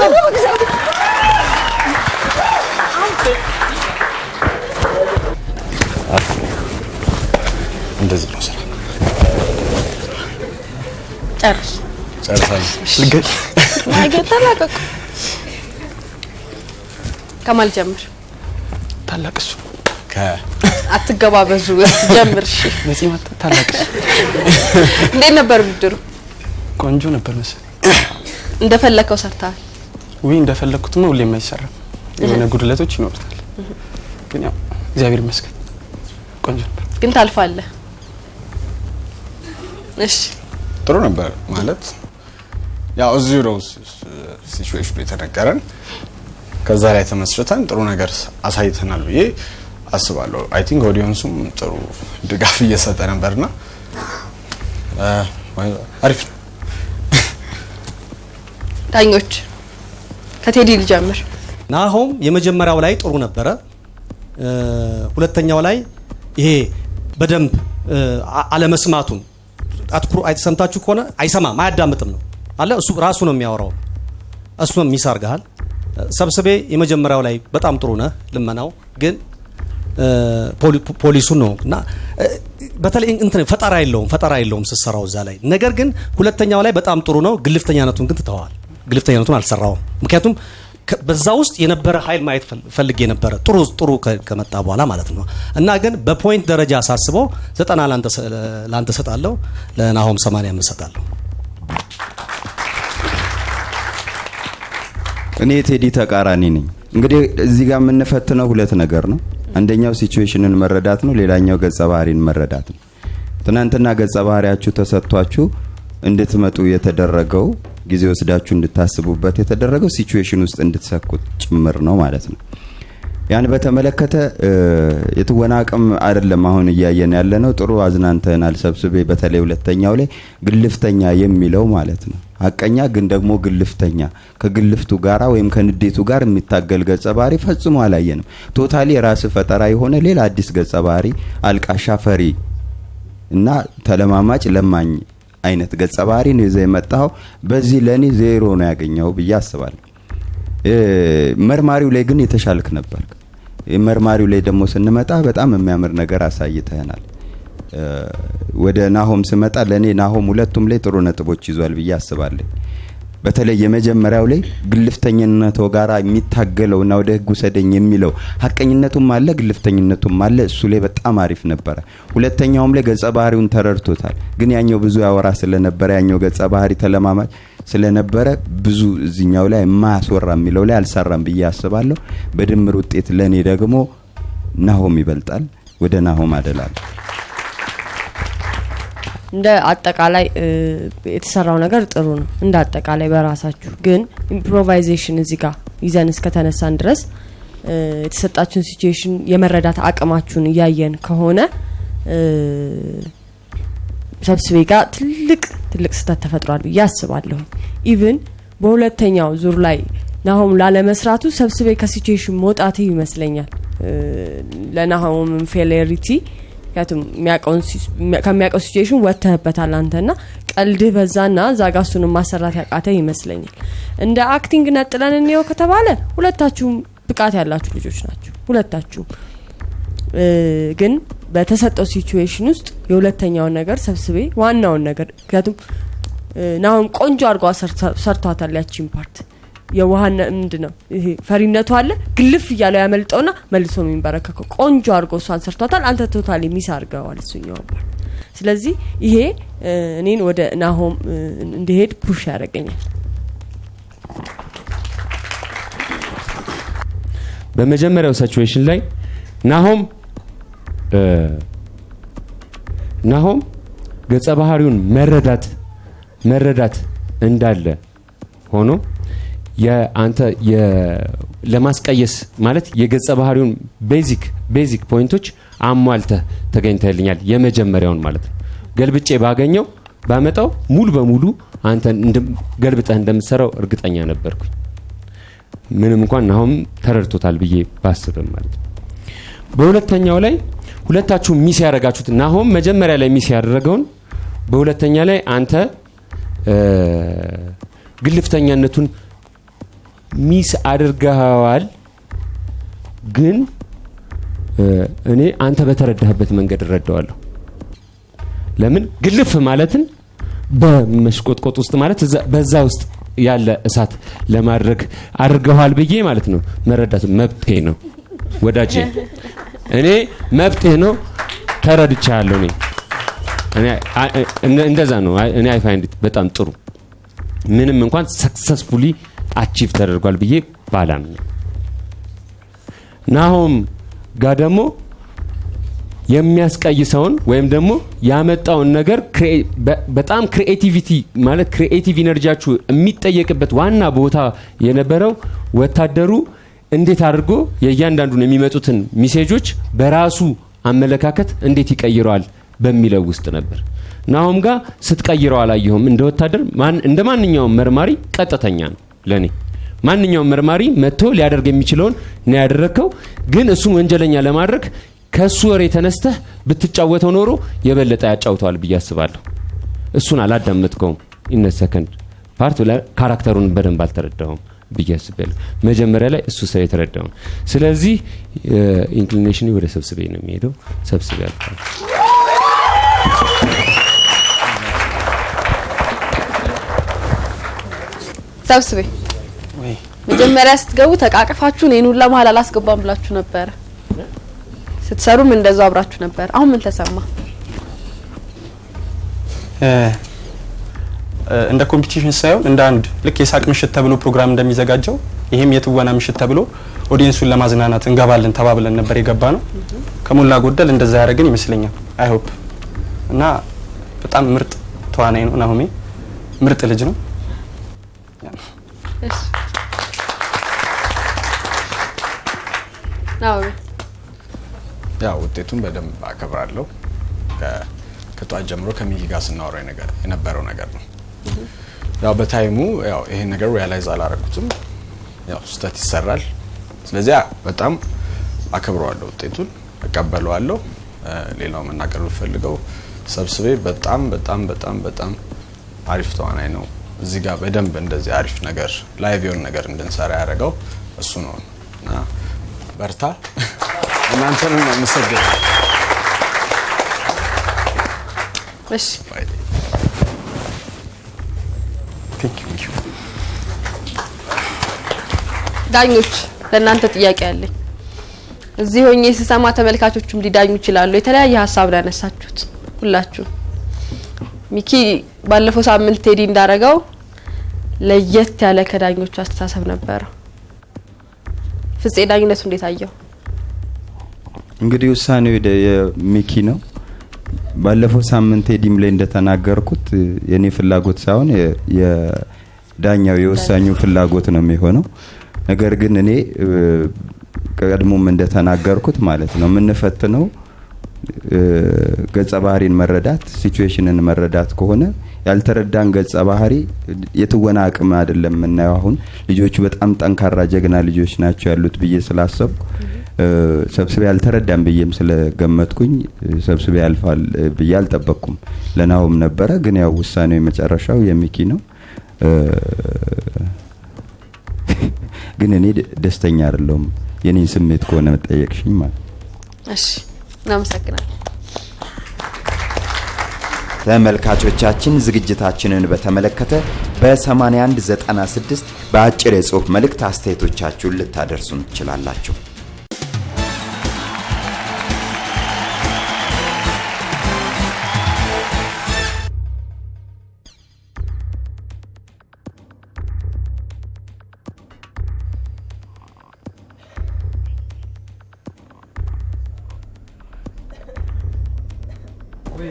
[SPEAKER 6] እንደዚህ ነው ስራ። ጨርሳለሁ። ልገጭ
[SPEAKER 2] ተላቀቁ። ከማል ጀምር።
[SPEAKER 6] ታላቅሱ
[SPEAKER 2] አትገባበዙ። ጀምር። እሺ
[SPEAKER 6] ነፂ መጣ። ታላቅሱ
[SPEAKER 2] እንዴት ነበር ውድድሩ?
[SPEAKER 6] ቆንጆ ነበር መሰለኝ።
[SPEAKER 2] እንደፈለከው ሰርተሃል?
[SPEAKER 6] ወይ እንደፈለኩትማ ሁሌም አይሰራም። የሆነ ጉድለቶች ይኖርታል። ግን ያው እግዚአብሔር ይመስገን ቆንጆ ነበር።
[SPEAKER 2] ግን ታልፋለህ። እሺ
[SPEAKER 10] ጥሩ ነበር ማለት ያው እዚሁ ነው ሲቹዌሽኑ የተነገረን። ከዛ ላይ ተመስርተን ጥሩ ነገር አሳይተናል ብዬ አስባለሁ። አይ ቲንክ ኦዲየንሱም ጥሩ ድጋፍ እየሰጠ ነበርና አሪፍ ነው።
[SPEAKER 2] ዳኞች ከቴዲ ልጀምር።
[SPEAKER 6] ናሆም የመጀመሪያው ላይ ጥሩ ነበረ። ሁለተኛው ላይ ይሄ በደንብ አለመስማቱን አትኩሮ አይተሰምታችሁ ከሆነ አይሰማም፣ አያዳምጥም ነው አለ። እሱ ራሱ ነው የሚያወራው። እሱም ሚስ አድርገሃል። ሰብስቤ የመጀመሪያው ላይ በጣም ጥሩ ነህ። ልመናው ግን ፖሊሱ ነው እና በተለይ እንትን ፈጠራ የለውም ስትሰራው እዛ ላይ። ነገር ግን ሁለተኛው ላይ በጣም ጥሩ ነው። ግልፍተኛነቱን ግን ትተዋል። ግልፍተኛነቱን አልሰራውም። ምክንያቱም በዛ ውስጥ የነበረ ኃይል ማየት ፈልጌ ነበረ ጥሩ ከመጣ በኋላ ማለት ነው። እና ግን በፖይንት ደረጃ ሳስበው 90 ላንተ ሰጣለሁ፣ ለናሆም 80 ሰጣለሁ።
[SPEAKER 1] እኔ ቴዲ ተቃራኒ ነኝ። እንግዲህ እዚህ ጋር የምንፈትነው ሁለት ነገር ነው። አንደኛው ሲቹዌሽንን መረዳት ነው፣ ሌላኛው ገጸ ባህሪን መረዳት ነው። ትናንትና ገጸ ባህሪያችሁ ተሰጥቷችሁ እንድትመጡ የተደረገው ጊዜ ወስዳችሁ እንድታስቡበት የተደረገው ሲቹዌሽን ውስጥ እንድትሰኩት ጭምር ነው ማለት ነው። ያን በተመለከተ የትወና አቅም አይደለም አሁን እያየን ያለ ነው። ጥሩ አዝናንተናል ሰብስቤ። በተለይ ሁለተኛው ላይ ግልፍተኛ የሚለው ማለት ነው። ሀቀኛ ግን ደግሞ ግልፍተኛ፣ ከግልፍቱ ጋራ ወይም ከንዴቱ ጋር የሚታገል ገጸ ባህሪ ፈጽሞ አላየንም። ቶታሊ የራስ ፈጠራ የሆነ ሌላ አዲስ ገጸ ባህሪ፣ አልቃሻ፣ ፈሪ እና ተለማማጭ ለማኝ አይነት ገጸ ባህሪ ነው ይዘህ የመጣው። በዚህ ለኔ ዜሮ ነው ያገኘው ብዬ አስባለሁ። መርማሪው ላይ ግን የተሻልክ ነበር። መርማሪው ላይ ደግሞ ስንመጣ በጣም የሚያምር ነገር አሳይተናል። ወደ ናሆም ስመጣ ለኔ ናሆም ሁለቱም ላይ ጥሩ ነጥቦች ይዟል ብዬ አስባለሁ። በተለይ የመጀመሪያው ላይ ግልፍተኝነቱ ጋራ የሚታገለውና ወደ ህግ ሰደኝ የሚለው ሀቀኝነቱም አለ ግልፍተኝነቱም አለ። እሱ ላይ በጣም አሪፍ ነበር። ሁለተኛውም ላይ ገጸ ባህሪውን ተረድቶታል። ግን ያኛው ብዙ ያወራ ስለነበረ ያኛው ገጸ ባህሪ ተለማማጭ ስለነበረ ብዙ እዚህኛው ላይ ማያስወራ የሚለው ላይ አልሰራም ብዬ አስባለሁ። በድምር ውጤት ለኔ ደግሞ ናሆም ይበልጣል። ወደ ናሆም አደላለሁ።
[SPEAKER 7] እንደ አጠቃላይ የተሰራው ነገር ጥሩ ነው። እንደ አጠቃላይ በራሳችሁ ግን ኢምፕሮቫይዜሽን እዚህ ጋር ይዘን እስከተነሳን ድረስ የተሰጣችሁን ሲቹዌሽን የመረዳት አቅማችሁን እያየን ከሆነ ሰብስቤ ጋር ትልቅ ስህተት ተፈጥሯል ብዬ አስባለሁ። ኢቭን በሁለተኛው ዙር ላይ ናሆም ላለመስራቱ ሰብስቤ ከሲቹዌሽን መውጣት ይመስለኛል ለናሆም ፌሌሪቲ ያቱም ከሚያቀው ሲቹዌሽን ወተህበታል አንተና ቀልድህ በዛና ዛጋሱን ማሰራት ያቃተ ይመስለኛል። እንደ አክቲንግ ነጥለን እንየው ከተባለ ሁለታችሁም ብቃት ያላችሁ ልጆች ናችሁ። ሁለታችሁም ግን በተሰጠው ሲቹዌሽን ውስጥ የሁለተኛው ነገር ሰብስቤ ዋናውን ነገር ያቱም ናሆም ቆንጆ አድርጎ ሰርቷታል። ያቺን ፓርት የዋሃና ምንድነው ይሄ ፈሪነቱ አለ ግልፍ እያለው ያመልጠውና መልሶ የሚንበረከከው ቆንጆ አድርጎ እሷን ሰርቷታል። አንተ ቶታሊ ሚስ አድርገዋል እሱኛው ፓርት። ስለዚህ ይሄ እኔን ወደ ናሆም እንዲሄድ ፑሽ ያደርገኛል።
[SPEAKER 5] በመጀመሪያው ሲቹዌሽን ላይ ናሆም ገጸ ባህሪውን መረዳት እንዳለ ሆኖ የአንተ ለማስቀየስ ማለት የገጸ ባህሪውን ቤዚክ ፖይንቶች አሟልተህ ተገኝተልኛል። የመጀመሪያውን ማለት ነው ገልብጬ ባመጣው ሙሉ በሙሉ አንተ ገልብጠህ እንደምትሰራው እርግጠኛ ነበርኩኝ። ምንም እንኳን ናሆም ተረድቶታል ብዬ ባስብም ማለት ነው። በሁለተኛው ላይ ሁለታችሁ ሚስ ያደረጋችሁት ናሆም መጀመሪያ ላይ ሚስ ያደረገውን በሁለተኛ ላይ አንተ ግልፍተኛነቱን ሚስ አድርገዋል። ግን እኔ አንተ በተረዳህበት መንገድ እረዳዋለሁ። ለምን ግልፍ ማለትን በመሽቆጥቆጥ ውስጥ ማለት በዛ ውስጥ ያለ እሳት ለማድረግ አድርገዋል ብዬ ማለት ነው። መረዳት መብቴ ነው ወዳጄ፣ እኔ መብቴ ነው። ተረድቻለሁ። እኔ እንደዛ ነው። እኔ አይ ፋይንድ በጣም ጥሩ ምንም እንኳን ሰክሰስፉሊ አቺቭ ተደርጓል ብዬ ባላምን ናሆም ጋር ደግሞ የሚያስቀይሰውን ወይም ደግሞ ያመጣውን ነገር በጣም ክሪኤቲቪቲ ማለት ክሪኤቲቭ ኢነርጂያችሁ የሚጠየቅበት ዋና ቦታ የነበረው ወታደሩ እንዴት አድርጎ የእያንዳንዱን የሚመጡትን ሜሴጆች በራሱ አመለካከት እንዴት ይቀይረዋል በሚለው ውስጥ ነበር። ናሆም ጋር ስትቀይረው አላየሁም። እንደ ወታደር እንደ ማንኛውም መርማሪ ቀጥተኛ ነው ለኔ። ማንኛውም መርማሪ መጥቶ ሊያደርግ የሚችለውን ነው ያደረከው። ግን እሱን ወንጀለኛ ለማድረግ ከሱ ወሬ ተነስተህ ብትጫወተው ኖሮ የበለጠ ያጫውተዋል ብዬ አስባለሁ። እሱን አላዳመጥከውም። ኢን ሰከንድ ፓርት ላይ ካራክተሩን በደንብ አልተረዳውም ብዬ አስባለሁ። መጀመሪያ ላይ እሱ ሰው የተረዳው። ስለዚህ ኢንክሊኔሽን ወደ ሰብስቤ ነው የሚሄደው። ሰብስቤ ያልፋል።
[SPEAKER 2] ሰብስቤ
[SPEAKER 9] ወይ
[SPEAKER 2] መጀመሪያ ስትገቡ ተቃቅፋችሁ እኔን ሁላ መሀል አላስገባም ብላችሁ ነበር። ስትሰሩም እንደዛው አብራችሁ ነበር። አሁን ምን ተሰማ?
[SPEAKER 9] እንደ ኮምፒቲሽን ሳይሆን እንደ አንድ ልክ የሳቅ ምሽት ተብሎ ፕሮግራም እንደሚዘጋጀው ይሄም የትወና ምሽት ተብሎ ኦዲየንሱን ለማዝናናት እንገባለን ተባብለን ነበር የገባ ነው። ከሞላ ጎደል እንደዛ ያደረግን ይመስለኛል። አይ ሆፕ እና በጣም ምርጥ ተዋናይ ነው ናሆሜ። ምርጥ ልጅ ነው።
[SPEAKER 2] እሺ ናው
[SPEAKER 10] ያው ውጤቱን በደንብ አከብራለሁ። ከጧት ጀምሮ ከሚኪ ጋር ስናወራ የነበረው ነገር ነው። ያው በታይሙ ያው ይሄን ነገር ሪያላይዝ አላረኩትም። ያው ስህተት ይሰራል። ስለዚህ በጣም አከብረዋለሁ፣ ውጤቱን እቀበለዋለሁ። ሌላው መናገር ፈልገው ሰብስቤ በጣም በጣም በጣም በጣም አሪፍ ተዋናይ ነው። እዚህ ጋር በደንብ እንደዚህ አሪፍ ነገር ላይቭ የሆነ ነገር እንድንሰራ ያደረገው እሱ ነው እና በርታ። እናንተንም መስገድ
[SPEAKER 2] እሺ
[SPEAKER 9] ቴንክ ዩ
[SPEAKER 2] ዳኞች ለእናንተ ጥያቄ አለኝ። እዚህ ሆኜ ስሰማ ተመልካቾቹም ሊዳኙ ይችላሉ። የተለያየ ሀሳብ ላይ ያነሳችሁት ሁላችሁ። ሚኪ ባለፈው ሳምንት ቴዲ እንዳረገው ለየት ያለ ከዳኞቹ አስተሳሰብ ነበር። ፍፄ ዳኝነቱ እንዴት አየው?
[SPEAKER 1] እንግዲህ ውሳኔው የሚኪ ነው። ባለፈው ሳምንት ቴዲም ላይ እንደተናገርኩት የኔ ፍላጎት ሳይሆን የዳኛው የወሳኙ ፍላጎት ነው የሚሆነው። ነገር ግን እኔ ቀድሞም እንደተናገርኩት ማለት ነው የምንፈትነው ገጸ ባህሪን መረዳት ሲቹዌሽንን መረዳት ከሆነ ያልተረዳን ገጸ ባህሪ የትወና አቅም አይደለም የምናየው። አሁን ልጆቹ በጣም ጠንካራ ጀግና ልጆች ናቸው ያሉት ብዬ ስላሰብኩ ሰብስቤ ያልተረዳን ብዬም ስለገመትኩኝ ሰብስቤ ያልፋል ብዬ አልጠበቅኩም። ለናሆም ነበረ። ግን ያው ውሳኔው የመጨረሻው የሚኪ ነው። ግን እኔ ደስተኛ አይደለሁም የኔን ስሜት ከሆነ መጠየቅሽኝ ማለት።
[SPEAKER 2] እሺ እናመሰግናለን።
[SPEAKER 11] ተመልካቾቻችን ዝግጅታችንን በተመለከተ በ8196 በአጭር የጽሁፍ መልእክት አስተያየቶቻችሁን ልታደርሱን ትችላላችሁ።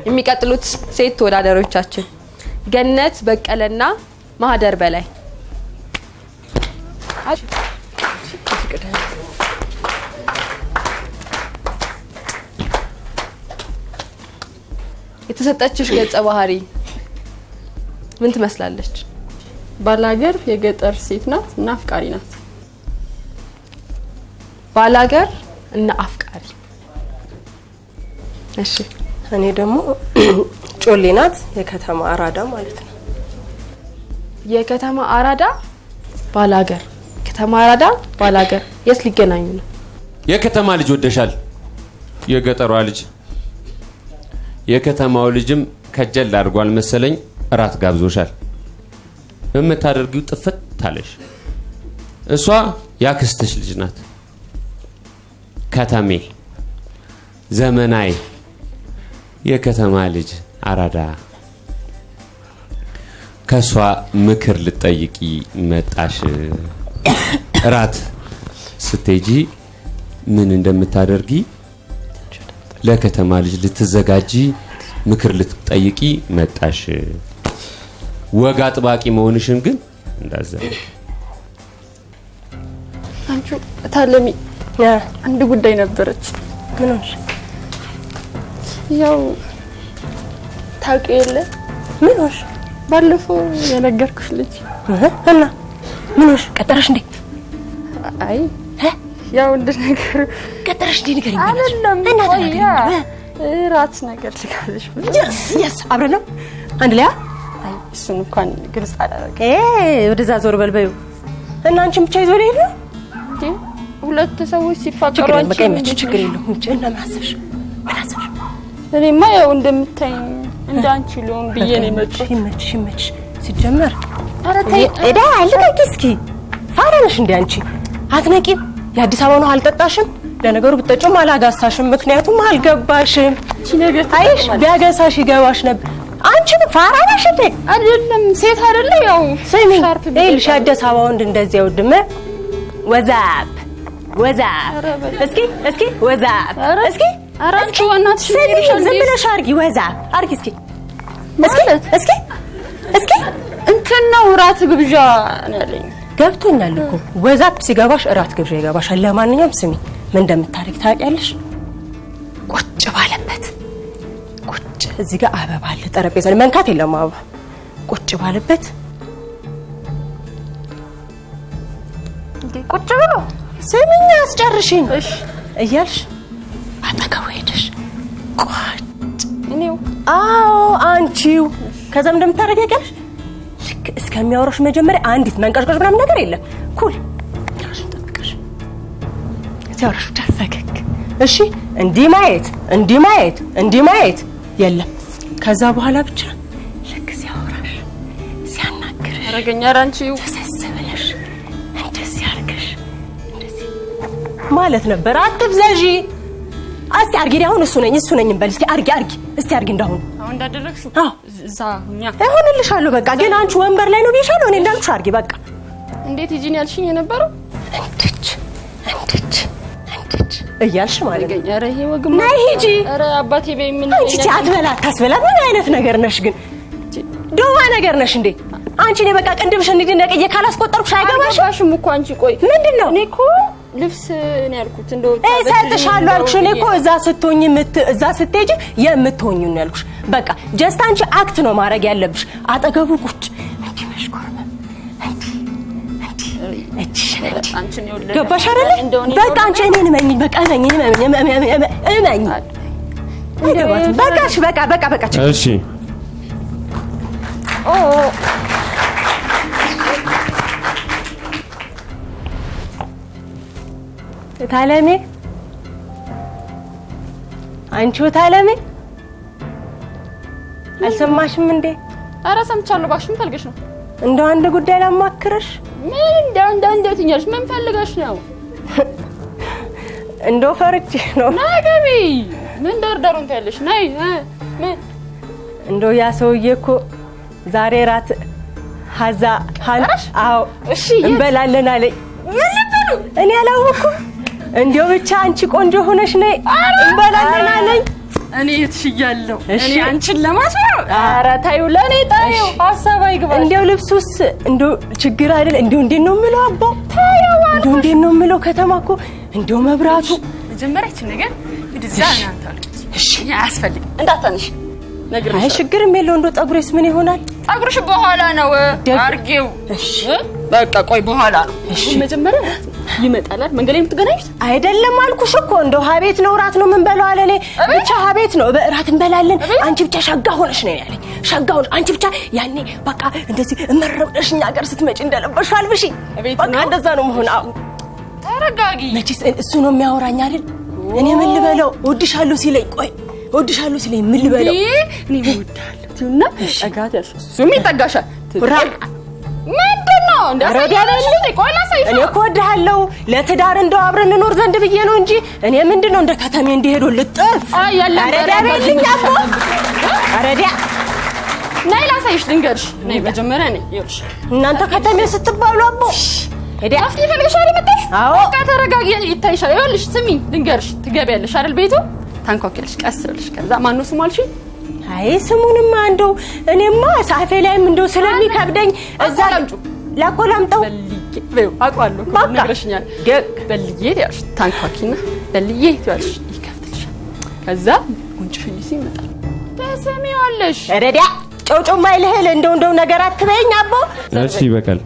[SPEAKER 2] የሚቀጥሉት ሴት ተወዳዳሪዎቻችን ገነት በቀለና ማህደር በላይ። የተሰጠችሽ ገጸ ባህሪ ምን ትመስላለች?
[SPEAKER 4] ባላገር የገጠር ሴት ናት እና አፍቃሪ ናት።
[SPEAKER 2] ባላገር እና አፍቃሪ። እሺ
[SPEAKER 12] እኔ ደግሞ ጮሌ ናት፣ የከተማ አራዳ ማለት ነው።
[SPEAKER 2] የከተማ አራዳ ባላገር፣ ከተማ አራዳ ባላገር የት ሊገናኙ ነው?
[SPEAKER 5] የከተማ ልጅ ወደሻል፣ የገጠሯ ልጅ። የከተማው ልጅም ከጀል አድርጓል መሰለኝ እራት ጋብዞሻል። በመታደርጊው ጥፍት ታለሽ። እሷ ያክስትሽ ልጅ ናት። ከተሜ ዘመናዊ የከተማ ልጅ አራዳ። ከሷ ምክር ልጠይቂ መጣሽ። እራት ስትሄጂ ምን እንደምታደርጊ ለከተማ ልጅ ልትዘጋጂ ምክር ልትጠይቂ መጣሽ። ወግ አጥባቂ መሆንሽን ግን እንዳዘ
[SPEAKER 2] አንቺ
[SPEAKER 4] እንዳልሽው ታለሚ አንድ ጉዳይ ነበረች።
[SPEAKER 12] ምን ሆነሽ?
[SPEAKER 4] ያው ታውቂ የለ
[SPEAKER 12] ምን ሆነሽ?
[SPEAKER 4] ባለፈው የነገርኩሽ ልጅ
[SPEAKER 12] እና ምን ሆነሽ? ቀጠረሽ እንዴ?
[SPEAKER 4] አይ ያው እንደ ነገር
[SPEAKER 12] ቀጠረሽ እንዴ? ንገሪኝ።
[SPEAKER 4] አይደለም ቆያ ራት ነገር ልጋብዝሽ።
[SPEAKER 12] yes አብረን ነው አንድ ላይ።
[SPEAKER 4] አይ እሱን እንኳን ግልጽ አላደረገ።
[SPEAKER 12] ወደዛ ዞር በልበዩ እና አንቺን ብቻ ይዞ ሊሄድ ነው
[SPEAKER 4] እንዴ? ሁለት ሰዎች ሲፋቀሩ አንቺ
[SPEAKER 12] ምን ችግር የለውም እንጂ እና ማሰብሽ ማሰብሽ
[SPEAKER 4] እኔማ ያው እንደምታይኝ እንዳንቺ ሊሆን ብዬ ነው የመጣሁት።
[SPEAKER 12] ይመች ሲጀመር ኧረ ተይ እዳ አልቀቂ እስኪ ፋራነሽ እንዴ አንቺ አትነቂም። የአዲስ አበባ ነው አልጠጣሽም። ለነገሩ ብትጠጪም አላጋሳሽም፣ ምክንያቱም አልገባሽም።
[SPEAKER 4] እቺ ነገር
[SPEAKER 12] አይሽ ቢያገሳሽ ይገባሽ ነበር። አንቺ ፋራነሽ እንዴ?
[SPEAKER 4] አይደለም ሴት አይደለ? ያው
[SPEAKER 12] ሻርፕ ይልሽ አዲስ አበባ ወንድ እንደዚህ ያውድመ ወዛብ እስኪ ወዛብ እስኪ
[SPEAKER 4] አራንቺ ወናትሽ
[SPEAKER 12] ዝም ብለሽ አርጊ ወዛብ አርጊ እስኪ
[SPEAKER 4] እንትን ነው ራት ግብዣ ነው ያለኝ።
[SPEAKER 12] ገብቶኛል እኮ ወዛብ ሲገባሽ እራት ግብዣ ይገባሻል። ለማንኛውም ስሚ ምን እንደምታረግ ታውቂያለሽ? ቁጭ ባለበት እዚህ ጋር አበባ አለ ጠረጴዛ ላይ መንካት የለም አበባ ቁጭ ባለበት
[SPEAKER 4] ቁጭ ብሎ
[SPEAKER 12] ስሚኝ አስጨርሽኝ እያልሽ አጠገቡ ሄደሽ ቁጭ
[SPEAKER 4] እኔው
[SPEAKER 12] አንቺው ከዛም እንደምታረግ ያውቃልሽ። ልክ እስከሚያወራሽ መጀመሪያ አንዲት መንቀሽቀሽ ምናምን ነገር የለም። ኩል ራስሽን ጠብቀሽ ሲያወራሽ ፈገግ እሺ። እንዲህ ማየት የለም። ከዛ በኋላ ብቻ ልክ ሲያወራሽ ሲያናግርሽ
[SPEAKER 4] አረገኛ ራንቺው
[SPEAKER 12] ተሰስበለሽ እንደዚህ አርገሽ እንደዚህ ማለት ነበር። አትብዛዢ። እስቲ አርጊ። አሁን እሱ ነኝ እንበል። እስቲ አርጊ እስቲ አርጊ። እንዳሁን
[SPEAKER 4] አሁን እንዳደረግሽው እዛ ሁኛ
[SPEAKER 12] እሆንልሻለሁ። በቃ ግን አንቺ ወንበር ላይ ነው ቢሻለው። እኔ እንዳልኩሽ አርጊ በቃ።
[SPEAKER 4] እንዴት ሂጂን ያልሽኝ የነበረው
[SPEAKER 12] እንድች እያልሽ ማለት ነው።
[SPEAKER 4] ኧረ ይሄ ወግማ
[SPEAKER 12] ነይ ሂጂ።
[SPEAKER 4] ኧረ አባቴ በይ ምን
[SPEAKER 12] አንቺ አትበላ ምን አይነት ነገር ነሽ ግን? ዶዋ ነገር ነሽ እንዴ አንቺ? እኔ በቃ ቅንድብሽ እንድነቀየ ካላስቆጠርኩሽ አይገባሽም
[SPEAKER 4] እኮ አንቺ። ቆይ
[SPEAKER 12] ምንድነው?
[SPEAKER 4] እኔ እኮ ልብስ ነው ያልኩት። እንደው
[SPEAKER 12] ሰጥሻለሁ አልኩሽ። እኔ እኮ እዛ ስትሄጂ የምትሆኚ ነው ያልኩሽ። በቃ ጀስት አንቺ አክት ነው ማድረግ ያለብሽ። አጠገቡ ቁጭ እንዴ መሽኮርመም ገባሽ አይደለ? በቃ አንቺ እኔን እመኚኝ። በቃ እመኚኝ። በቃሽ በቃ
[SPEAKER 5] እሺ
[SPEAKER 12] ታለሜ አንቺው ታለሜ አልሰማሽም እንዴ?
[SPEAKER 4] ኧረ ሰምቻለሁ። ባክሽ ምን ፈልገሽ ነው?
[SPEAKER 12] እንደው አንድ ጉዳይ ላማክርሽ።
[SPEAKER 4] ምን እንደው ትኛለሽ? ምን ፈልገሽ ነው?
[SPEAKER 12] እንደው ፈርቼ ነው።
[SPEAKER 4] ነይ ገቢ። ምን ደርደሩን ታያለሽ? ነይ ምን
[SPEAKER 12] እንደው ያ ሰውዬ እኮ ዛሬ ራት ሀዛ አዎ እሺ እንበላለን አለኝ።
[SPEAKER 4] ምን ልትሉ?
[SPEAKER 12] እኔ አላወኩም። እንደው ብቻ አንቺ ቆንጆ ሆነሽ ነይ እንበላለን አለኝ።
[SPEAKER 4] እኔ እትሽያለሁ። እኔ አንቺን ለማስፈራው ኧረ ታዩ ለኔ ታዩ ሐሳብ አይግባሽ።
[SPEAKER 12] እንደው ልብሱስ እንደው ችግር አይደል? እንደው እንዴት ነው የምለው አቦ ታዩ እንደው እንዴት ነው የምለው ከተማ እኮ እንደው መብራቱ
[SPEAKER 4] መጀመሪያችን ነገር እዛ እናንተ እሺ አያስፈልግም እንዳታንሽ ነገር
[SPEAKER 12] አይ ችግርም የለው። እንደው ጠጉሬስ ምን ይሆናል?
[SPEAKER 4] ጠጉርሽ በኋላ ነው አርጌው። እሺ በቃ ቆይ በኋላ ነው። እሺ መጀመሪያ ይመጣል መንገድ ላይ የምትገናኙት
[SPEAKER 12] አይደለም አልኩሽ እኮ። እንደው ሀቤት ነው ራት ነው ምን በለው አለ። እኔ ብቻ ሀቤት ነው በእራት እንበላለን። አንቺ ብቻ ሸጋ ሆነሽ ነው ያለኝ። ሸጋ ሆነሽ አንቺ ብቻ ያኔ በቃ እንደዚህ እመረብሽ እኛ ጋር ስትመጪ እንደለበሽ አልብሽ። በቃ እንደዛ ነው መሆን። አው
[SPEAKER 4] ተረጋጊ።
[SPEAKER 12] መቼስ እሱ ነው የሚያወራኝ አይደል? እኔ ምን ልበለው? እወድሻለሁ ሲለኝ ቆይ እወድሻለሁ ሲለኝ ምን ልበለው?
[SPEAKER 4] እኔ እወድሃለሁ ትዩና ጠጋታሽ እሱም ይጠጋሻል። ምንድነው እንደሰያለሽ? ቆይ ላሳይሽ።
[SPEAKER 12] እኔ እኮ እወድሃለሁ ለትዳር እንደው አብረን እንኖር ዘንድ ብዬ ነው እንጂ እኔ ምንድነው እንደ ከተሜ እንዲሄዱ ልጥፍ አረዳ በልኝ አቦ አረዳ
[SPEAKER 4] ነይ ላሳይሽ ልንገርሽ። ነይ መጀመሪያ ነይ ይኸውልሽ።
[SPEAKER 12] እናንተ ከተሜ ስትባሉ አቦ ሄዳ
[SPEAKER 4] አፍቲ ፈልገሻል መጣሽ? በቃ ተረጋጊ ይታይሻል። ይኸውልሽ ስሚኝ ልንገርሽ። ትገቢያለሽ አይደል ቤቱ ታንኳክልሽ ቀስ ብለሽ። ከዛ ማን ነው ስሙ አልሽኝ?
[SPEAKER 12] አይ ስሙንማ እንደው እኔማ ሳፌ ላይም እንደው ስለሚከብደኝ እዛ ላቆላምጠው
[SPEAKER 4] በይው አውቀዋለሁ እኮ ነግረሽኛል። በልዬ ያልሽ ታንኳኪና በልዬ ያልሽ ይከፍትልሻል። ከዛ ጉንጭሽን ይመጣል ተሰሚዋለሽ።
[SPEAKER 12] ረዲያ ጮጮማ ይልህል እንደው ነገር አትበይኝ አቦ።
[SPEAKER 5] እሺ ይበቃል።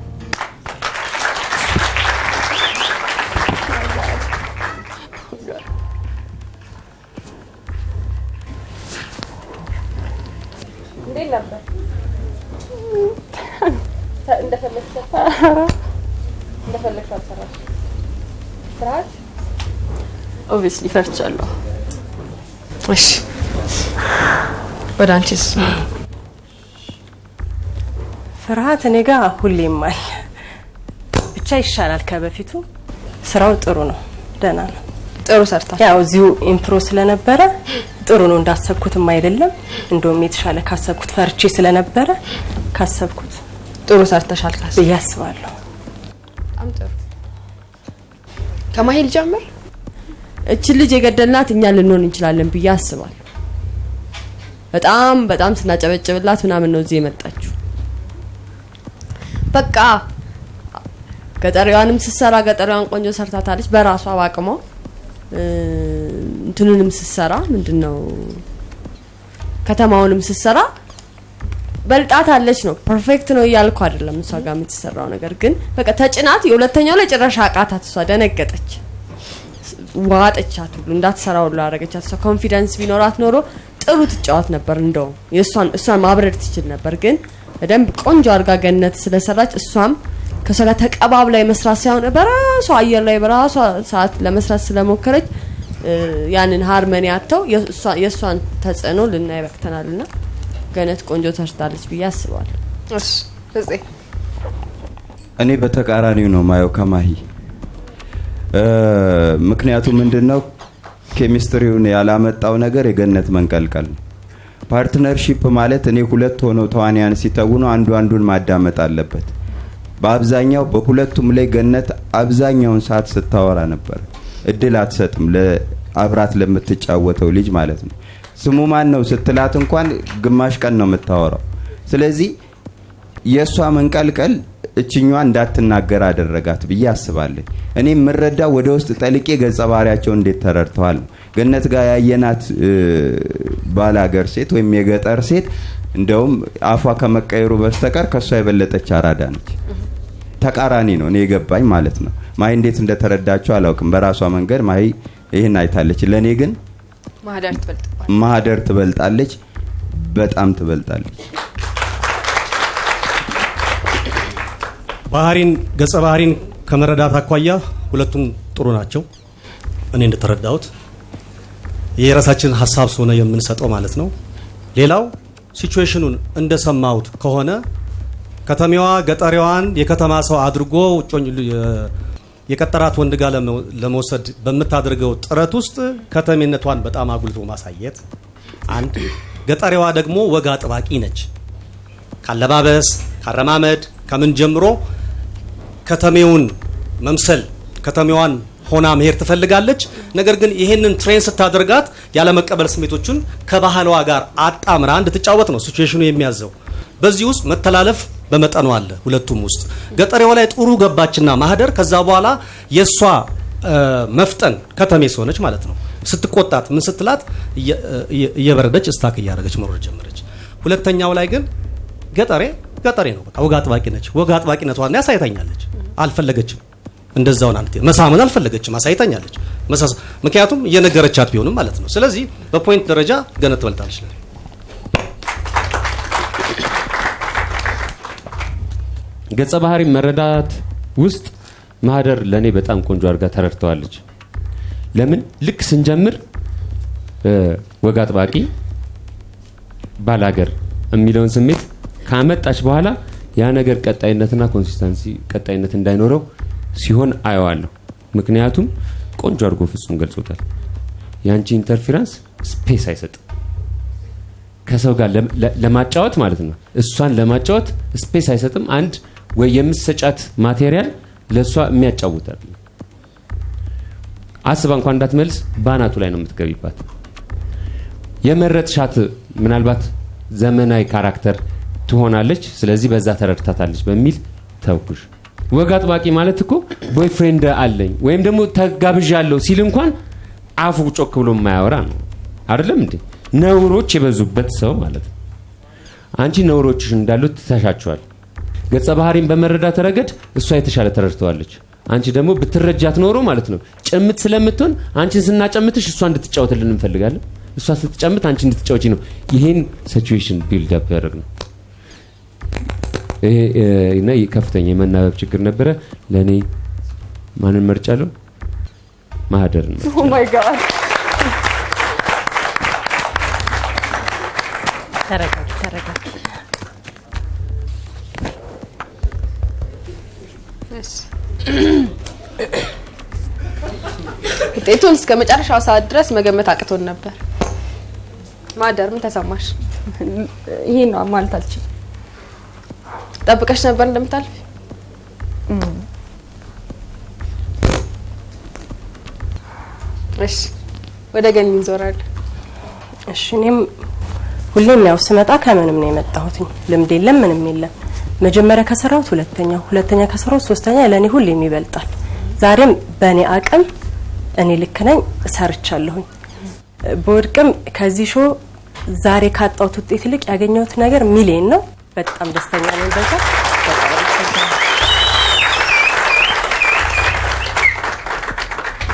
[SPEAKER 4] ኦብቪስሊ ፈርቻለሁ።
[SPEAKER 2] እሺ ወደ አንቺስ?
[SPEAKER 12] ፍርሃት እኔ ጋር ሁሌም አለ። ብቻ ይሻላል ከበፊቱ። ስራው ጥሩ ነው፣ ደህና ነው።
[SPEAKER 2] ጥሩ ሰርታል።
[SPEAKER 12] ያው እዚሁ ኢምፕሮ ስለነበረ ጥሩ ነው። እንዳሰብኩትም አይደለም፣ እንደውም የተሻለ ካሰብኩት ፈርቼ ስለነበረ ካሰብኩት
[SPEAKER 2] ጥሩ ሰርተሻል
[SPEAKER 12] ብዬ አስባለሁ።
[SPEAKER 2] በጣም ጥሩ። ከማሂል ጀምር።
[SPEAKER 7] እቺ ልጅ የገደልናት እኛ ልንሆን እንችላለን ብዬ አስባለሁ። በጣም ስናጨበጭብላት ምናምን ነው እዚህ የመጣችው። በቃ ገጠሪዋንም ስትሰራ ገጠሪዋን ቆንጆ ሰርታታለች በራሷ ባቅሟ። እንትኑንም ስትሰራ ምንድነው ከተማውንም ስትሰራ በልጣታለች ነው። ፐርፌክት ነው እያልኩ አይደለም እሷ ጋር የምትሰራው ነገር ግን በቃ ተጭናት የሁለተኛው ላይ ጭራሽ አቃታት። እሷ ደነገጠች፣ ዋጠቻት፣ ሁሉ እንዳትሰራው ሁሉ አደረገቻት። እሷ ኮንፊደንስ ቢኖራት ኖሮ ጥሩ ትጫወት ነበር። እንደው እሷን ማብረድ ትችል ነበር። ግን በደንብ ቆንጆ አድርጋ ገነት ስለሰራች እሷም ከሷ ጋር ተቀባብላ መስራት ሳይሆን በራሷ አየር ላይ በራሷ ሰዓት ለመስራት ስለሞከረች ያንን ሃርመኒ አጥተው የሷን ተጽዕኖ ልናይ በቅተናልና ገነት ቆንጆ ተሰርታለች ብዬ አስባለሁ።
[SPEAKER 2] እሺ እዚህ
[SPEAKER 1] እኔ በተቃራኒው ነው ማየው ከማሂ። ምክንያቱም ምንድነው ኬሚስትሪውን ያላመጣው ነገር የገነት መንቀልቀል ነው። ፓርትነርሺፕ ማለት እኔ ሁለት ሆነው ተዋንያን ሲተውኑ አንዱን ማዳመጥ አለበት። በአብዛኛው በሁለቱም ላይ ገነት አብዛኛውን ሰዓት ስታወራ ነበር። እድል አትሰጥም ለአብራት ለምትጫወተው ልጅ ማለት ነው። ስሙ ማን ነው ስትላት እንኳን ግማሽ ቀን ነው የምታወራው። ስለዚህ የሷ መንቀልቀል እችኛዋ እንዳትናገር አደረጋት ብዬ አስባለሁ። እኔ ምረዳ ወደ ውስጥ ጠልቄ ገጸ ባህሪያቸው እንዴት ተረድተዋል። ገነት ጋር ያየናት ባላገር ሴት ወይም የገጠር ሴት እንደውም አፏ ከመቀየሩ በስተቀር ከሷ የበለጠች አራዳ ነች። ተቃራኒ ነው እኔ የገባኝ ማለት ነው። ማይ እንዴት እንደተረዳቸው አላውቅም። በራሷ መንገድ ማይ ይሄን አይታለች። ለኔ ግን ማህደር ትበልጣለች፣ በጣም ትበልጣለች።
[SPEAKER 6] ገጸ ባህሪን ከመረዳት አኳያ ሁለቱም ጥሩ ናቸው። እኔ እንደተረዳሁት የራሳችን ሀሳብ ሆነ የምንሰጠው ማለት ነው። ሌላው ሲቹዌሽኑን እንደሰማሁት ከሆነ ከተማዋ ገጠሪዋን የከተማ ሰው አድርጎ የቀጠራት ወንድ ጋር ለመውሰድ በምታደርገው ጥረት ውስጥ ከተሜነቷን በጣም አጉልቶ ማሳየት አንድ። ገጠሪዋ ደግሞ ወግ አጥባቂ ነች። ካለባበስ፣ ካረማመድ፣ ከምን ጀምሮ ከተሜውን መምሰል ከተሜዋን ሆና መሄድ ትፈልጋለች። ነገር ግን ይሄንን ትሬን ስታደርጋት ያለ መቀበል ስሜቶችን ከባህሏ ጋር አጣምራ እንድትጫወት ነው ሲቹዌሽኑ የሚያዘው። በዚህ ውስጥ መተላለፍ በመጠኑ አለ ሁለቱም ውስጥ። ገጠሬው ላይ ጥሩ ገባችና ማህደር ከዛ በኋላ የሷ መፍጠን ከተሜ ሆነች ማለት ነው። ስትቆጣት ምን ስትላት እየበረደች እስታክ እያደረገች መሮር ጀመረች። ሁለተኛው ላይ ግን ገጠሬ ነው፣ በቃ ወግ አጥባቂ ነች። ወግ አጥባቂነቷን ያሳይታኛለች። አልፈለገችም እንደዛው ናንተ መሳመን አልፈለገችም፣ አሳይታኛለች። ምክንያቱም እየነገረቻት ቢሆንም ማለት ነው። ስለዚህ በፖይንት ደረጃ ገነት ትበልጣለች።
[SPEAKER 5] ገጸ ባህሪ መረዳት ውስጥ ማህደር ለኔ በጣም ቆንጆ አድርጋ ተረድተዋለች። ለምን ልክ ስንጀምር ወግ አጥባቂ ባላገር የሚለውን ስሜት ካመጣች በኋላ ያ ነገር ቀጣይነትና ኮንሲስተንሲ ቀጣይነት እንዳይኖረው ሲሆን አየዋለሁ። ምክንያቱም ቆንጆ አድርጎ ፍጹም ገልጾታል። ያንቺ ኢንተርፌረንስ ስፔስ አይሰጥም ከሰው ጋር ለማጫወት ማለት ነው። እሷን ለማጫወት ስፔስ አይሰጥም። አንድ ወይ የምትሰጫት ማቴሪያል ለሷ የሚያጫውታል። አስባ እንኳን እንዳትመልስ ባናቱ ላይ ነው የምትገቢባት። የመረጥሻት ምናልባት ዘመናዊ ካራክተር ትሆናለች፣ ስለዚህ በዛ ተረድታታለች በሚል ተውኩሽ። ወግ አጥባቂ ማለት እኮ ቦይፍሬንድ አለኝ ወይም ደግሞ ተጋብዣለሁ ሲል እንኳን አፉ ጮክ ብሎ የማያወራ ነው አይደለም እንዴ? ነውሮች የበዙበት ሰው ማለት ነው። አንቺ ነውሮችሽ እንዳሉት ተሻሻቸዋል። ገጸ ባህሪን በመረዳት ረገድ እሷ የተሻለ ተረድተዋለች። አንቺ ደግሞ ብትረጃት ኖሮ ማለት ነው ጭምት ስለምትሆን አንቺን ስናጨምትሽ እሷ እንድትጫወትልን እንፈልጋለን። እሷ ስትጨምት አንቺ እንድትጫወቺ ነው። ይሄን ሲቹዌሽን ቢልድ አፕ ያደርግነው እና ከፍተኛ የመናበብ ችግር ነበረ። ለኔ ማንን መርጫለሁ? ማህደር ነው።
[SPEAKER 4] ኦ ማይ ጋድ
[SPEAKER 12] ተረጋጋ።
[SPEAKER 2] ውጤቱን እስከ መጨረሻው ሰዓት ድረስ መገመት አቅቶን ነበር። ማህደር ምን ተሰማሽ?
[SPEAKER 3] ይሄ ነው ማለት አልችልም።
[SPEAKER 2] ጠብቀሽ ነበር እንደምታልፊ? እሺ ወደ ገኒ እንዞራለን።
[SPEAKER 12] እሺ እኔም ሁሌም ያው ስመጣ ከምንም ነው የመጣሁት። ልምድ የለም ምንም የለም። መጀመሪያ ከሰራሁት ሁለተኛ ከሰራሁት ሶስተኛ ለኔ ሁሌም ይበልጣል። ዛሬም በኔ አቅም እኔ ልክ ነኝ ሰርቻለሁኝ። በወድቅም ከዚህ ሾው ዛሬ ካጣሁት ውጤት ይልቅ ያገኘሁት ነገር ሚሊዮን ነው። በጣም ደስተኛ ነኝ በዛ።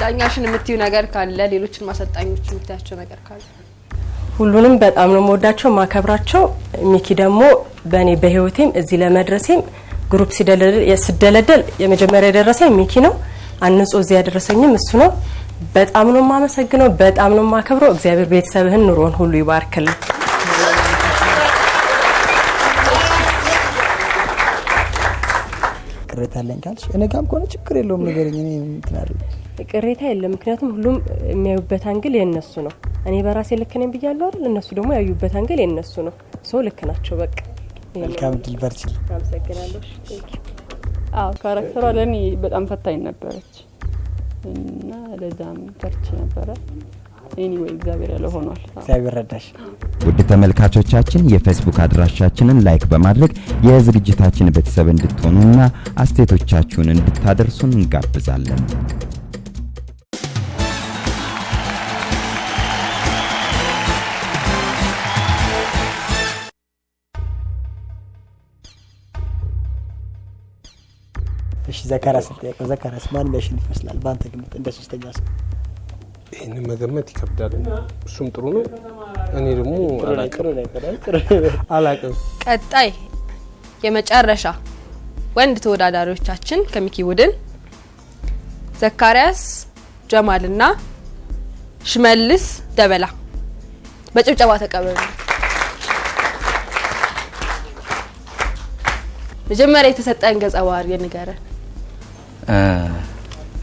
[SPEAKER 2] ዳኛሽን የምትዩ ነገር ካለ ሌሎችን ማሰልጣኞች የምትያቸው ነገር ካለ?
[SPEAKER 12] ሁሉንም በጣም ነው የምወዳቸው ማከብራቸው። ሚኪ ደግሞ በኔ በህይወቴም እዚህ ለመድረሴም ግሩፕ ሲደለደል የመጀመሪያ የደረሰኝ ሚኪ ነው። አንጾ እዚህ ያደረሰኝም እሱ ነው። በጣም ነው የማመሰግነው፣ በጣም ነው የማከብረው። እግዚአብሔር ቤተሰብህን ኑሮን ሁሉ ይባርክልኝ።
[SPEAKER 8] ቅሬታ አለኝ ካልሽ እኔ ጋርም ከሆነ ችግር የለውም ንገረኝ። እኔ እንትን አይደል
[SPEAKER 12] ቅሬታ የለም። ምክንያቱም ሁሉም የሚያዩበት አንግል የነሱ ነው። እኔ በራሴ ልክ ነኝ ብያለሁ አይደል? እነሱ ደግሞ ያዩበት አንግል የነሱ ነው። ሰው ልክ ናቸው። በቃ
[SPEAKER 8] መልካም ድል በርቺ።
[SPEAKER 12] አመሰግናለሁ።
[SPEAKER 4] አዎ ካራክተሯ ለኔ በጣም ፈታኝ ነበረች እና ለዛም ፈርቼ ነበረ። ኤኒዌይ እግዚአብሔር ያለው ሆኗል።
[SPEAKER 8] እግዚአብሔር ረዳሽ።
[SPEAKER 11] ውድ ተመልካቾቻችን የፌስቡክ አድራሻችንን ላይክ በማድረግ የዝግጅታችን ቤተሰብ እንድትሆኑና አስተያየቶቻችሁን እንድታደርሱን እንጋብዛለን።
[SPEAKER 8] እሺ ዘካራስ ተጠየቀው። ዘካራስ ማን ያሸንፍ ይመስላል ባንተ ግምት እንደ ሶስተኛ ሰው?
[SPEAKER 13] ይሄን መገመት ይከብዳል። እሱም ጥሩ ነው፣ እኔ ደግሞ አላቅም።
[SPEAKER 2] ቀጣይ የመጨረሻ ወንድ ተወዳዳሪዎቻችን ከሚኪ ቡድን ዘካሪያስ ጀማልና ሽመልስ ደበላ በጭብጨባ ተቀበሉ። መጀመሪያ የተሰጠን ገጸ ባህሪ ንገረን።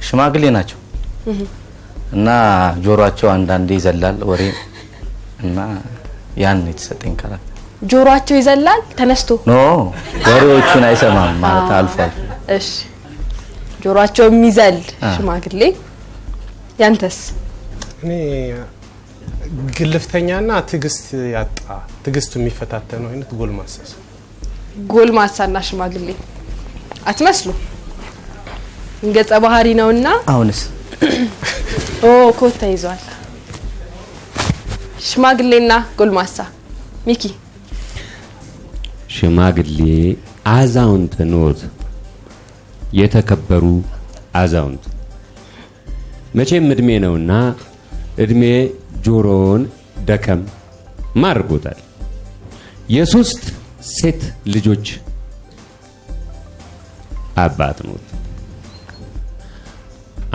[SPEAKER 14] ሽማግሌ ናቸው እና ጆሮአቸው አንዳንዴ ይዘላል ወሬ እና ያን የተሰጠኝ ካራክተር።
[SPEAKER 2] ጆሮአቸው ይዘላል ተነስቶ
[SPEAKER 14] ኖ ወሬዎቹን አይሰማም ማለት አልፏል።
[SPEAKER 2] እሺ ጆሮአቸው የሚዘል ሽማግሌ። ያንተስ?
[SPEAKER 13] እኔ ግልፍተኛና ትግስት ያጣ ትግስቱ የሚፈታተነው አይነት
[SPEAKER 2] ጎልማሳና ሽማግሌ አትመስሉ። ገጸ ባህሪ ነውና
[SPEAKER 14] አሁንስ
[SPEAKER 2] ኮታ ይዟል። ሽማግሌና ጎልማሳ ሚኪ።
[SPEAKER 5] ሽማግሌ አዛውንት ኖት፣ የተከበሩ አዛውንት። መቼም እድሜ ነውና እድሜ ጆሮን ደከም ማርጎታል። የሶስት ሴት ልጆች አባት ኖት።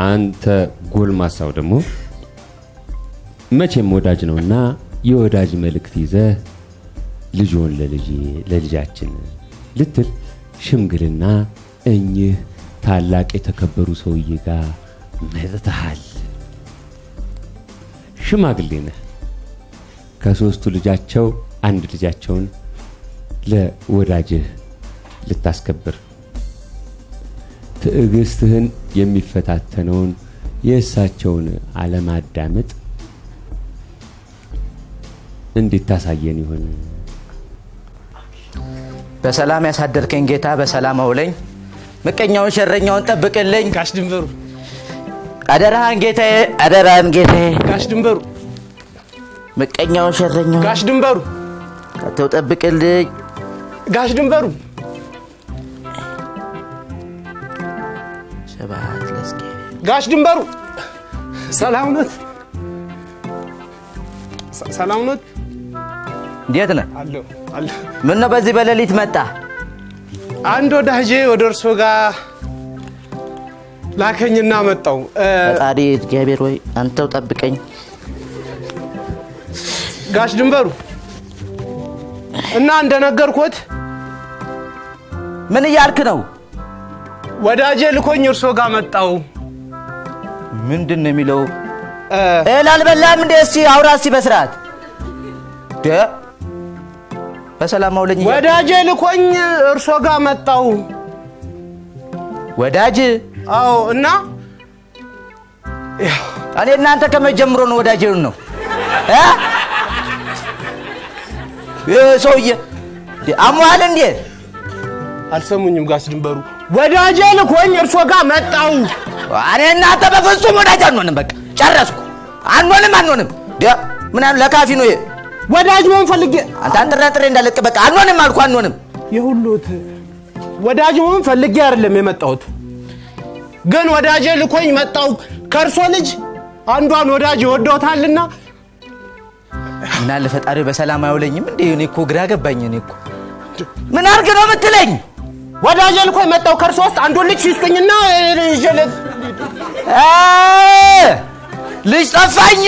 [SPEAKER 5] አንተ ጎልማሳው ደግሞ መቼም ወዳጅ ነውና የወዳጅ መልእክት ይዘህ ልጆን ለልጃችን ልትል ሽምግልና እኚህ ታላቅ የተከበሩ ሰውዬ ጋር መጥተሃል። ሽማግሌ ነህ። ከሶስቱ ልጃቸው አንድ ልጃቸውን ለወዳጅህ ልታስከብር ትዕግስትህን የሚፈታተነውን የእሳቸውን አለማዳመጥ እንዴት ታሳየን ይሆን?
[SPEAKER 14] በሰላም ያሳደርከኝ ጌታ በሰላም አውለኝ። ምቀኛውን ሸረኛውን ጠብቅልኝ
[SPEAKER 13] ጋሽ ድንበሩ
[SPEAKER 14] አደራህን ጌታዬ አደራህን ጌታዬ
[SPEAKER 13] ጋሽ ድንበሩ
[SPEAKER 14] ምቀኛውን ሸረኛውን
[SPEAKER 13] ጋሽ ድንበሩ
[SPEAKER 14] አተው ጠብቅልኝ
[SPEAKER 13] ጋሽ ድንበሩ
[SPEAKER 14] ሰባት ለስኪ
[SPEAKER 13] ጋሽ ድንበሩ ሰላም ኖት ሰላም ኖት
[SPEAKER 14] እንዴት ነህ
[SPEAKER 13] አለሁ አለሁ
[SPEAKER 14] ምን ነው በዚህ በሌሊት መጣ
[SPEAKER 13] አንድ ወዳጄ ወደ እርሶ ጋር ላከኝና መጣው
[SPEAKER 14] ፈጣሪ እግዚአብሔር ወይ አንተው ጠብቀኝ
[SPEAKER 13] ጋሽ ድንበሩ እና እንደነገርኩት
[SPEAKER 14] ምን እያልክ ነው
[SPEAKER 13] ወዳጄ ልኮኝ እርሶ ጋር መጣው
[SPEAKER 14] ምንድነው የሚለው አልበላም እንዴ እስቲ አውራ እስቲ በስርዓት በሰላም አውለኝ
[SPEAKER 13] ወዳጄ ልኮኝ እርሶ ጋር መጣው
[SPEAKER 14] ወዳጅ
[SPEAKER 13] አዎ እና
[SPEAKER 14] እኔ እናንተ ከመጀመሩ ነው ወዳጄውን ነው ሰውዬ አሟል እንዴ
[SPEAKER 13] አልሰሙኝም ጋሽ ድንበሩ ወዳጄ ልኮኝ እርሶ ጋር መጣው
[SPEAKER 14] እኔ እናንተ በፍጹም ወዳጅ አንሆንም በቃ ጨረስኩ አንሆንም ምን አለ ለካፊ ነው
[SPEAKER 13] ወዳጅ መሆን ፈልጌ
[SPEAKER 14] አንተ አንጥራጥሬ እንዳለቀ በቃ አንሆንም አልኩ አንሆንም
[SPEAKER 13] የሁሉት ወዳጅ መሆን ፈልጌ አይደለም የመጣሁት ግን ወዳጄ ልኮኝ መጣው ከርሶ ልጅ አንዷን ወዳጅ ወዶታልና
[SPEAKER 14] ምን አለ ፈጣሪው በሰላም አይውለኝም እንዴ እኔ እኮ ግራ ገባኝ እኔ እኮ ምን አርግ ነው የምትለኝ
[SPEAKER 13] ወዳጄ ልኮኝ መጣው ከርሶ ውስጥ አንዱን ልጅ ይስጡኝና ይጀለት
[SPEAKER 14] ልጅ ጠፋኝ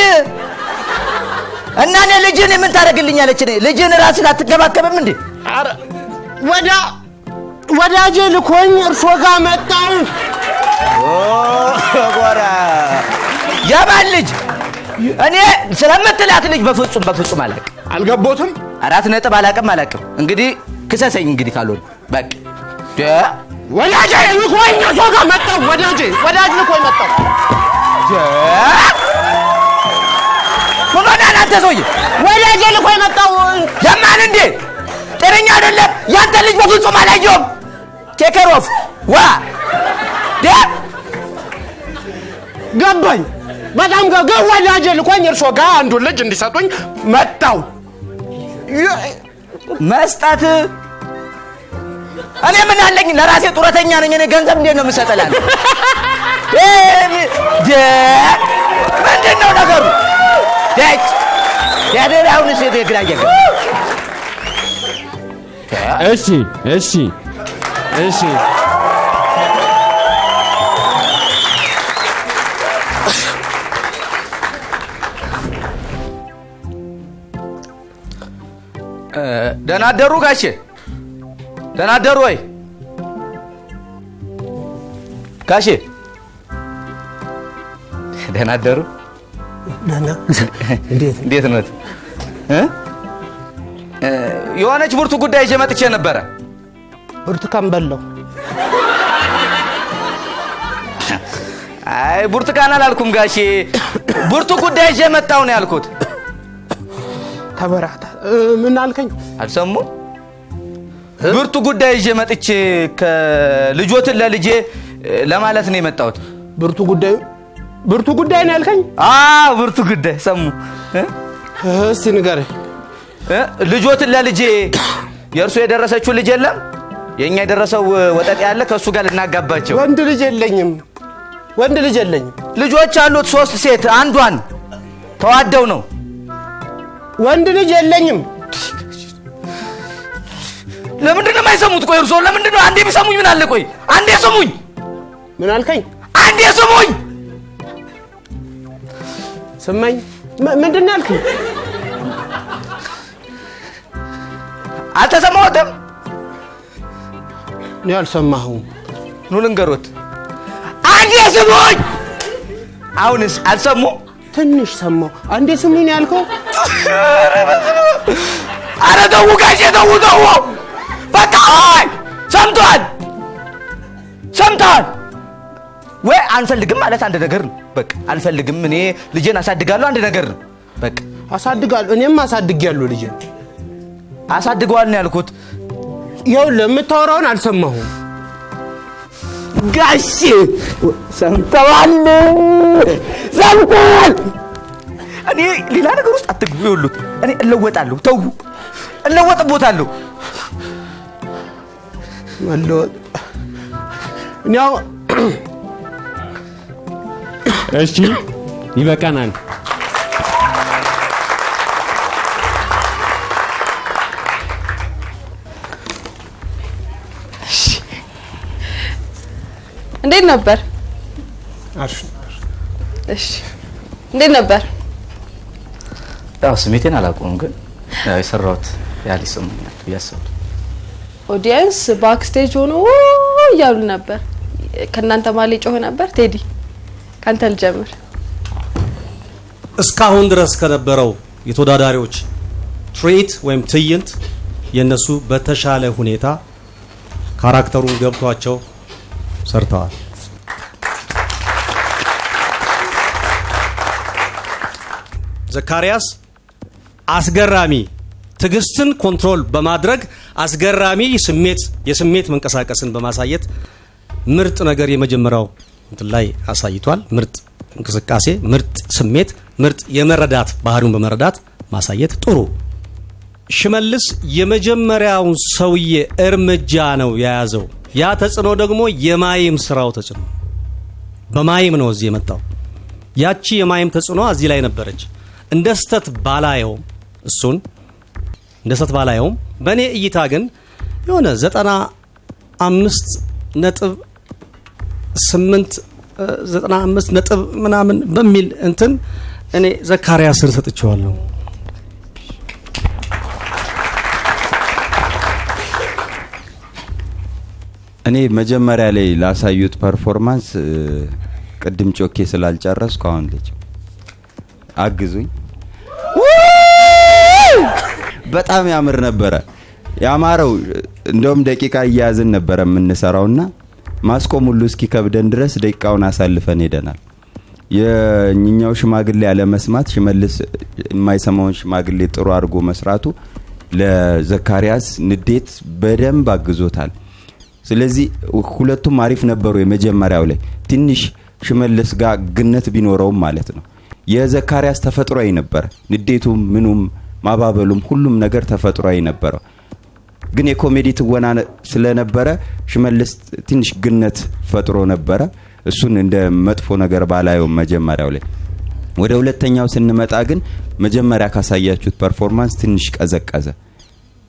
[SPEAKER 14] እና እኔ ልጅን ምን ታደርግልኛለች እኔ ልጅን ራስህ አትገባከብም እንዴ
[SPEAKER 13] አረ ወዳጄ ልኮኝ እርሶ ጋር መጣው
[SPEAKER 14] ጎራ ያባል ልጅ እኔ ስለምትላት ልጅ በፍጹም
[SPEAKER 13] አልገቦትም
[SPEAKER 14] 4 ነጥብ አላቅም እንግዲህ ክሰሰኝ እንግዲህ ካልሆነ በቃ
[SPEAKER 13] ወዳጄ ልኮኝ እርሶ ጋር መጣው ወዳጅ ልኮኝ መጣው
[SPEAKER 14] ምን አንተ ሰውዬ
[SPEAKER 13] ወዳጄ ልኮኝ መጣው
[SPEAKER 14] ያማን እንዴ ጤነኛ አይደለም ያንተ ልጅ በፍጹም አላየውም ቴከሮፍ ዋ
[SPEAKER 13] ገባኝ በጣም ወዳጄ ልኮኝ እርሶ ጋር አንዱ ልጅ እንዲሰጡኝ መጣው
[SPEAKER 14] መስጠት እኔ ምን አለኝ ለራሴ ጡረተኛ ነኝ እኔ ገንዘብ እንዴት ነው የምሰጠላል ምንድነው ነገሩ ደጭ ያደራውን ሴት ይግራየ
[SPEAKER 5] እሺ
[SPEAKER 14] ደናደሩ ጋሼ ደናደሩ ወይ ጋሼ ደናደሩ እንዴት ነው የሆነች ብርቱ ጉዳይ ይዤ መጥቼ ነበረ
[SPEAKER 13] ብርቱካን በላው
[SPEAKER 14] አይ ብርቱካን አላልኩም ጋሼ ብርቱ ጉዳይ ይዤ መጣው ነው ያልኩት
[SPEAKER 13] ተበራታ ምን አልከኝ
[SPEAKER 14] አልሰሙ ብርቱ ጉዳይ ይዤ መጥቼ ከልጆትን ለልጄ ለማለት ነው የመጣሁት ብርቱ ጉዳይ ነው ያልከኝ ብርቱ ጉዳይ ሰሙ
[SPEAKER 13] እስቲ ንገረኝ
[SPEAKER 14] ልጆትን ለልጄ የእርሱ የደረሰችው ልጅ የለም የኛ የደረሰው ወጠጥ ያለ ከሱ ጋር ልናጋባቸው
[SPEAKER 13] ወንድ ልጅ የለኝም
[SPEAKER 14] ልጆች አሉት 3 ሴት አንዷን ተዋደው ነው
[SPEAKER 13] ወንድ ልጅ የለኝም
[SPEAKER 14] ለምንድን ነው የማይሰሙት ቆይ እርሶ ለምንድን ነው አንዴ ቢሰሙኝ ምን አለ ቆይ አንዴ ስሙኝ
[SPEAKER 13] ምን አልከኝ
[SPEAKER 14] አንዴ ስሙኝ
[SPEAKER 13] ሰማኝ ምንድን ነው ያልከኝ
[SPEAKER 14] አልተሰማሁትም
[SPEAKER 13] ነው ያልሰማሁም
[SPEAKER 14] ኑ ልንገሮት አንዴ ስሙኝ አሁንስ አልሰሙ
[SPEAKER 13] ትንሽ ሰማሁ አንዴ ስሙኝ ነው ያልከው
[SPEAKER 14] አረ ተው ጋሼ ተው በቃ ሰምቷል ወይ አንፈልግም ማለት አንድ ነገር ነው በቃ አንፈልግም እኔ ልጄን አሳድጋለሁ አንድ ነገር ነው በቃ
[SPEAKER 13] አሳድጋለሁ እኔም አሳድጋለሁ ልጄን
[SPEAKER 14] አሳድገዋል ነው ያልኩት
[SPEAKER 13] ይኸውልህ የምታወራውን አልሰማሁም
[SPEAKER 14] ጋሼ ሰምተዋል። እኔ ሌላ ነገር ውስጥ አትግቡ። ይኸውልህ እኔ እለወጣለሁ። ተው እለወጥቦታለሁ።
[SPEAKER 13] መለወጥ እኛው
[SPEAKER 5] እሺ ይበቃናል።
[SPEAKER 2] እንዴት ነበር? እሺ እንዴት ነበር?
[SPEAKER 14] ያው ስሜቴን አላውቀውም፣ ግን ያው የሰራሁት ያህል ይሰማኛል ብያስብ
[SPEAKER 2] ኦዲየንስ ባክስቴጅ ሆኖ እያሉ ነበር። ከእናንተ ማለ ጮህ ነበር። ቴዲ ካንተ ልጀምር።
[SPEAKER 6] እስካሁን ድረስ ከነበረው የተወዳዳሪዎች ትርኢት ወይም ትዕይንት የነሱ በተሻለ ሁኔታ ካራክተሩን ገብቷቸው ሰርተዋል። ዘካሪያስ አስገራሚ ትግስትን ኮንትሮል በማድረግ አስገራሚ የስሜት መንቀሳቀስን በማሳየት ምርጥ ነገር የመጀመሪያው እንትን ላይ አሳይቷል። ምርጥ እንቅስቃሴ፣ ምርጥ ስሜት፣ ምርጥ የመረዳት ባህሪውን በመረዳት ማሳየት ጥሩ። ሽመልስ የመጀመሪያውን ሰውዬ እርምጃ ነው የያዘው። ያ ተጽዕኖ ደግሞ የማይም ስራው ተጽዕኖ በማይም ነው እዚህ የመጣው። ያቺ የማይም ተጽዕኖ እዚህ ላይ ነበረች። እንደ ስተት ባላየውም እሱን እንደ ስተት ባላየውም በእኔ እይታ ግን የሆነ 95 ነጥብ ምናምን በሚል እንትን እኔ ዘካሪያስን ሰጥቼዋለሁ።
[SPEAKER 1] እኔ መጀመሪያ ላይ ላሳዩት ፐርፎርማንስ ቅድም ጮኬ ስላልጨረስኩ አሁን ልጅ አግዙኝ። በጣም ያምር ነበረ። ያማረው እንደውም ደቂቃ እያያዝን ነበረ የምንሰራውና ማስቆም ሁሉ እስኪ ከብደን ድረስ ደቂቃውን አሳልፈን ሄደናል። የኛው ሽማግሌ ያለ መስማት ሽመልስ የማይሰማውን ሽማግሌ ጥሩ አድርጎ መስራቱ ለዘካሪያስ ንዴት በደንብ አግዞታል። ስለዚህ ሁለቱም አሪፍ ነበሩ። የመጀመሪያው ላይ ትንሽ ሽመልስ ጋር ግነት ቢኖረውም ማለት ነው። የዘካሪያስ ተፈጥሯዊ ነበር። ንዴቱም ምኑም ማባበሉም ሁሉም ነገር ተፈጥሯዊ ነበር። ግን የኮሜዲ ትወና ስለነበረ ሽመልስ ትንሽ ግነት ፈጥሮ ነበረ። እሱን እንደ መጥፎ ነገር ባላየው መጀመሪያው ላይ። ወደ ሁለተኛው ስንመጣ ግን መጀመሪያ ካሳያችሁት ፐርፎርማንስ ትንሽ ቀዘቀዘ።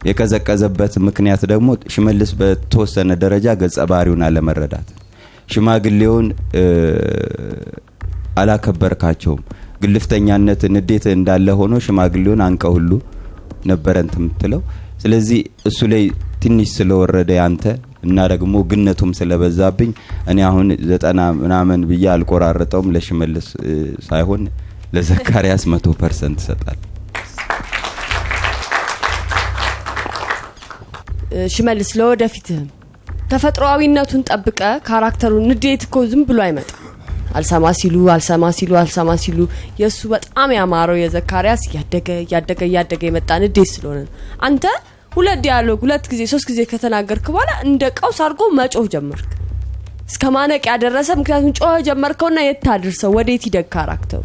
[SPEAKER 1] የቀዘቀዘበት ምክንያት ደግሞ ሽመልስ በተወሰነ ደረጃ ገጸ ባህሪውን አለመረዳት፣ ሽማግሌውን አላከበርካቸውም። ግልፍተኛነት ንዴት እንዳለ ሆኖ ሽማግሌውን አንቀው ሁሉ ነበረን ትምትለው። ስለዚህ እሱ ላይ ትንሽ ስለወረደ ያንተ እና ደግሞ ግነቱም ስለበዛብኝ እኔ አሁን 90 ምናምን ብዬ አልቆራረጠውም። ለሽመልስ ሳይሆን ለዘካሪያስ 100% ይሰጣል።
[SPEAKER 7] ሽመልስ ለወደፊትህም ተፈጥሯዊነቱን ጠብቀ ካራክተሩን ንዴት እኮ ዝም ብሎ አይመጣ። አልሰማ ሲሉ የሱ በጣም ያማረው የዘካሪያስ ያደገ የመጣ ንዴት ስለሆነ አንተ ሁለት ዲያሎግ 2 ጊዜ 3 ጊዜ ከተናገርክ በኋላ እንደ ቀውስ አድርጎ መጮህ ጀመርክ። እስከ ማነቅ ያደረሰ ምክንያቱም ጮህ ጀመርከውና የታድርሰው ወዴት ይደግ ካራክተሩ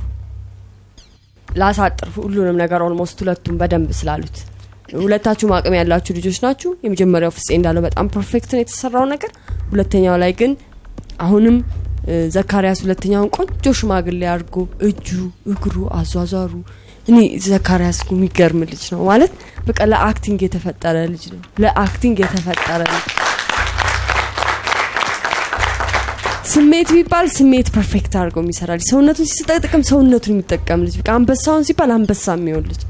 [SPEAKER 7] ላሳጥር ሁሉንም ነገር ኦልሞስት ሁለቱም በደንብ ስላሉት ሁለታችሁ ማቀም ያላችሁ ልጆች ናችሁ። የመጀመሪያው ፍፄ እንዳለው በጣም ፐርፌክት ነው የተሰራው ነገር። ሁለተኛው ላይ ግን አሁንም ዘካሪያስ ሁለተኛውን ቆንጆ ሽማግሌ አድርጎ እጁ እግሩ አዟዟሩ እኔ ዘካሪያስ የሚገርም ልጅ ነው ማለት በቃ ለአክቲንግ የተፈጠረ ልጅ ነው። ለአክቲንግ የተፈጠረ ስሜት ቢባል ስሜት ፐርፌክት አድርጎ የሚሰራ ልጅ፣ ሰውነቱን ሲጠቅም ሰውነቱን የሚጠቀም ልጅ፣ በቃ አንበሳውን ሲባል አንበሳ የሚሆን ልጅ።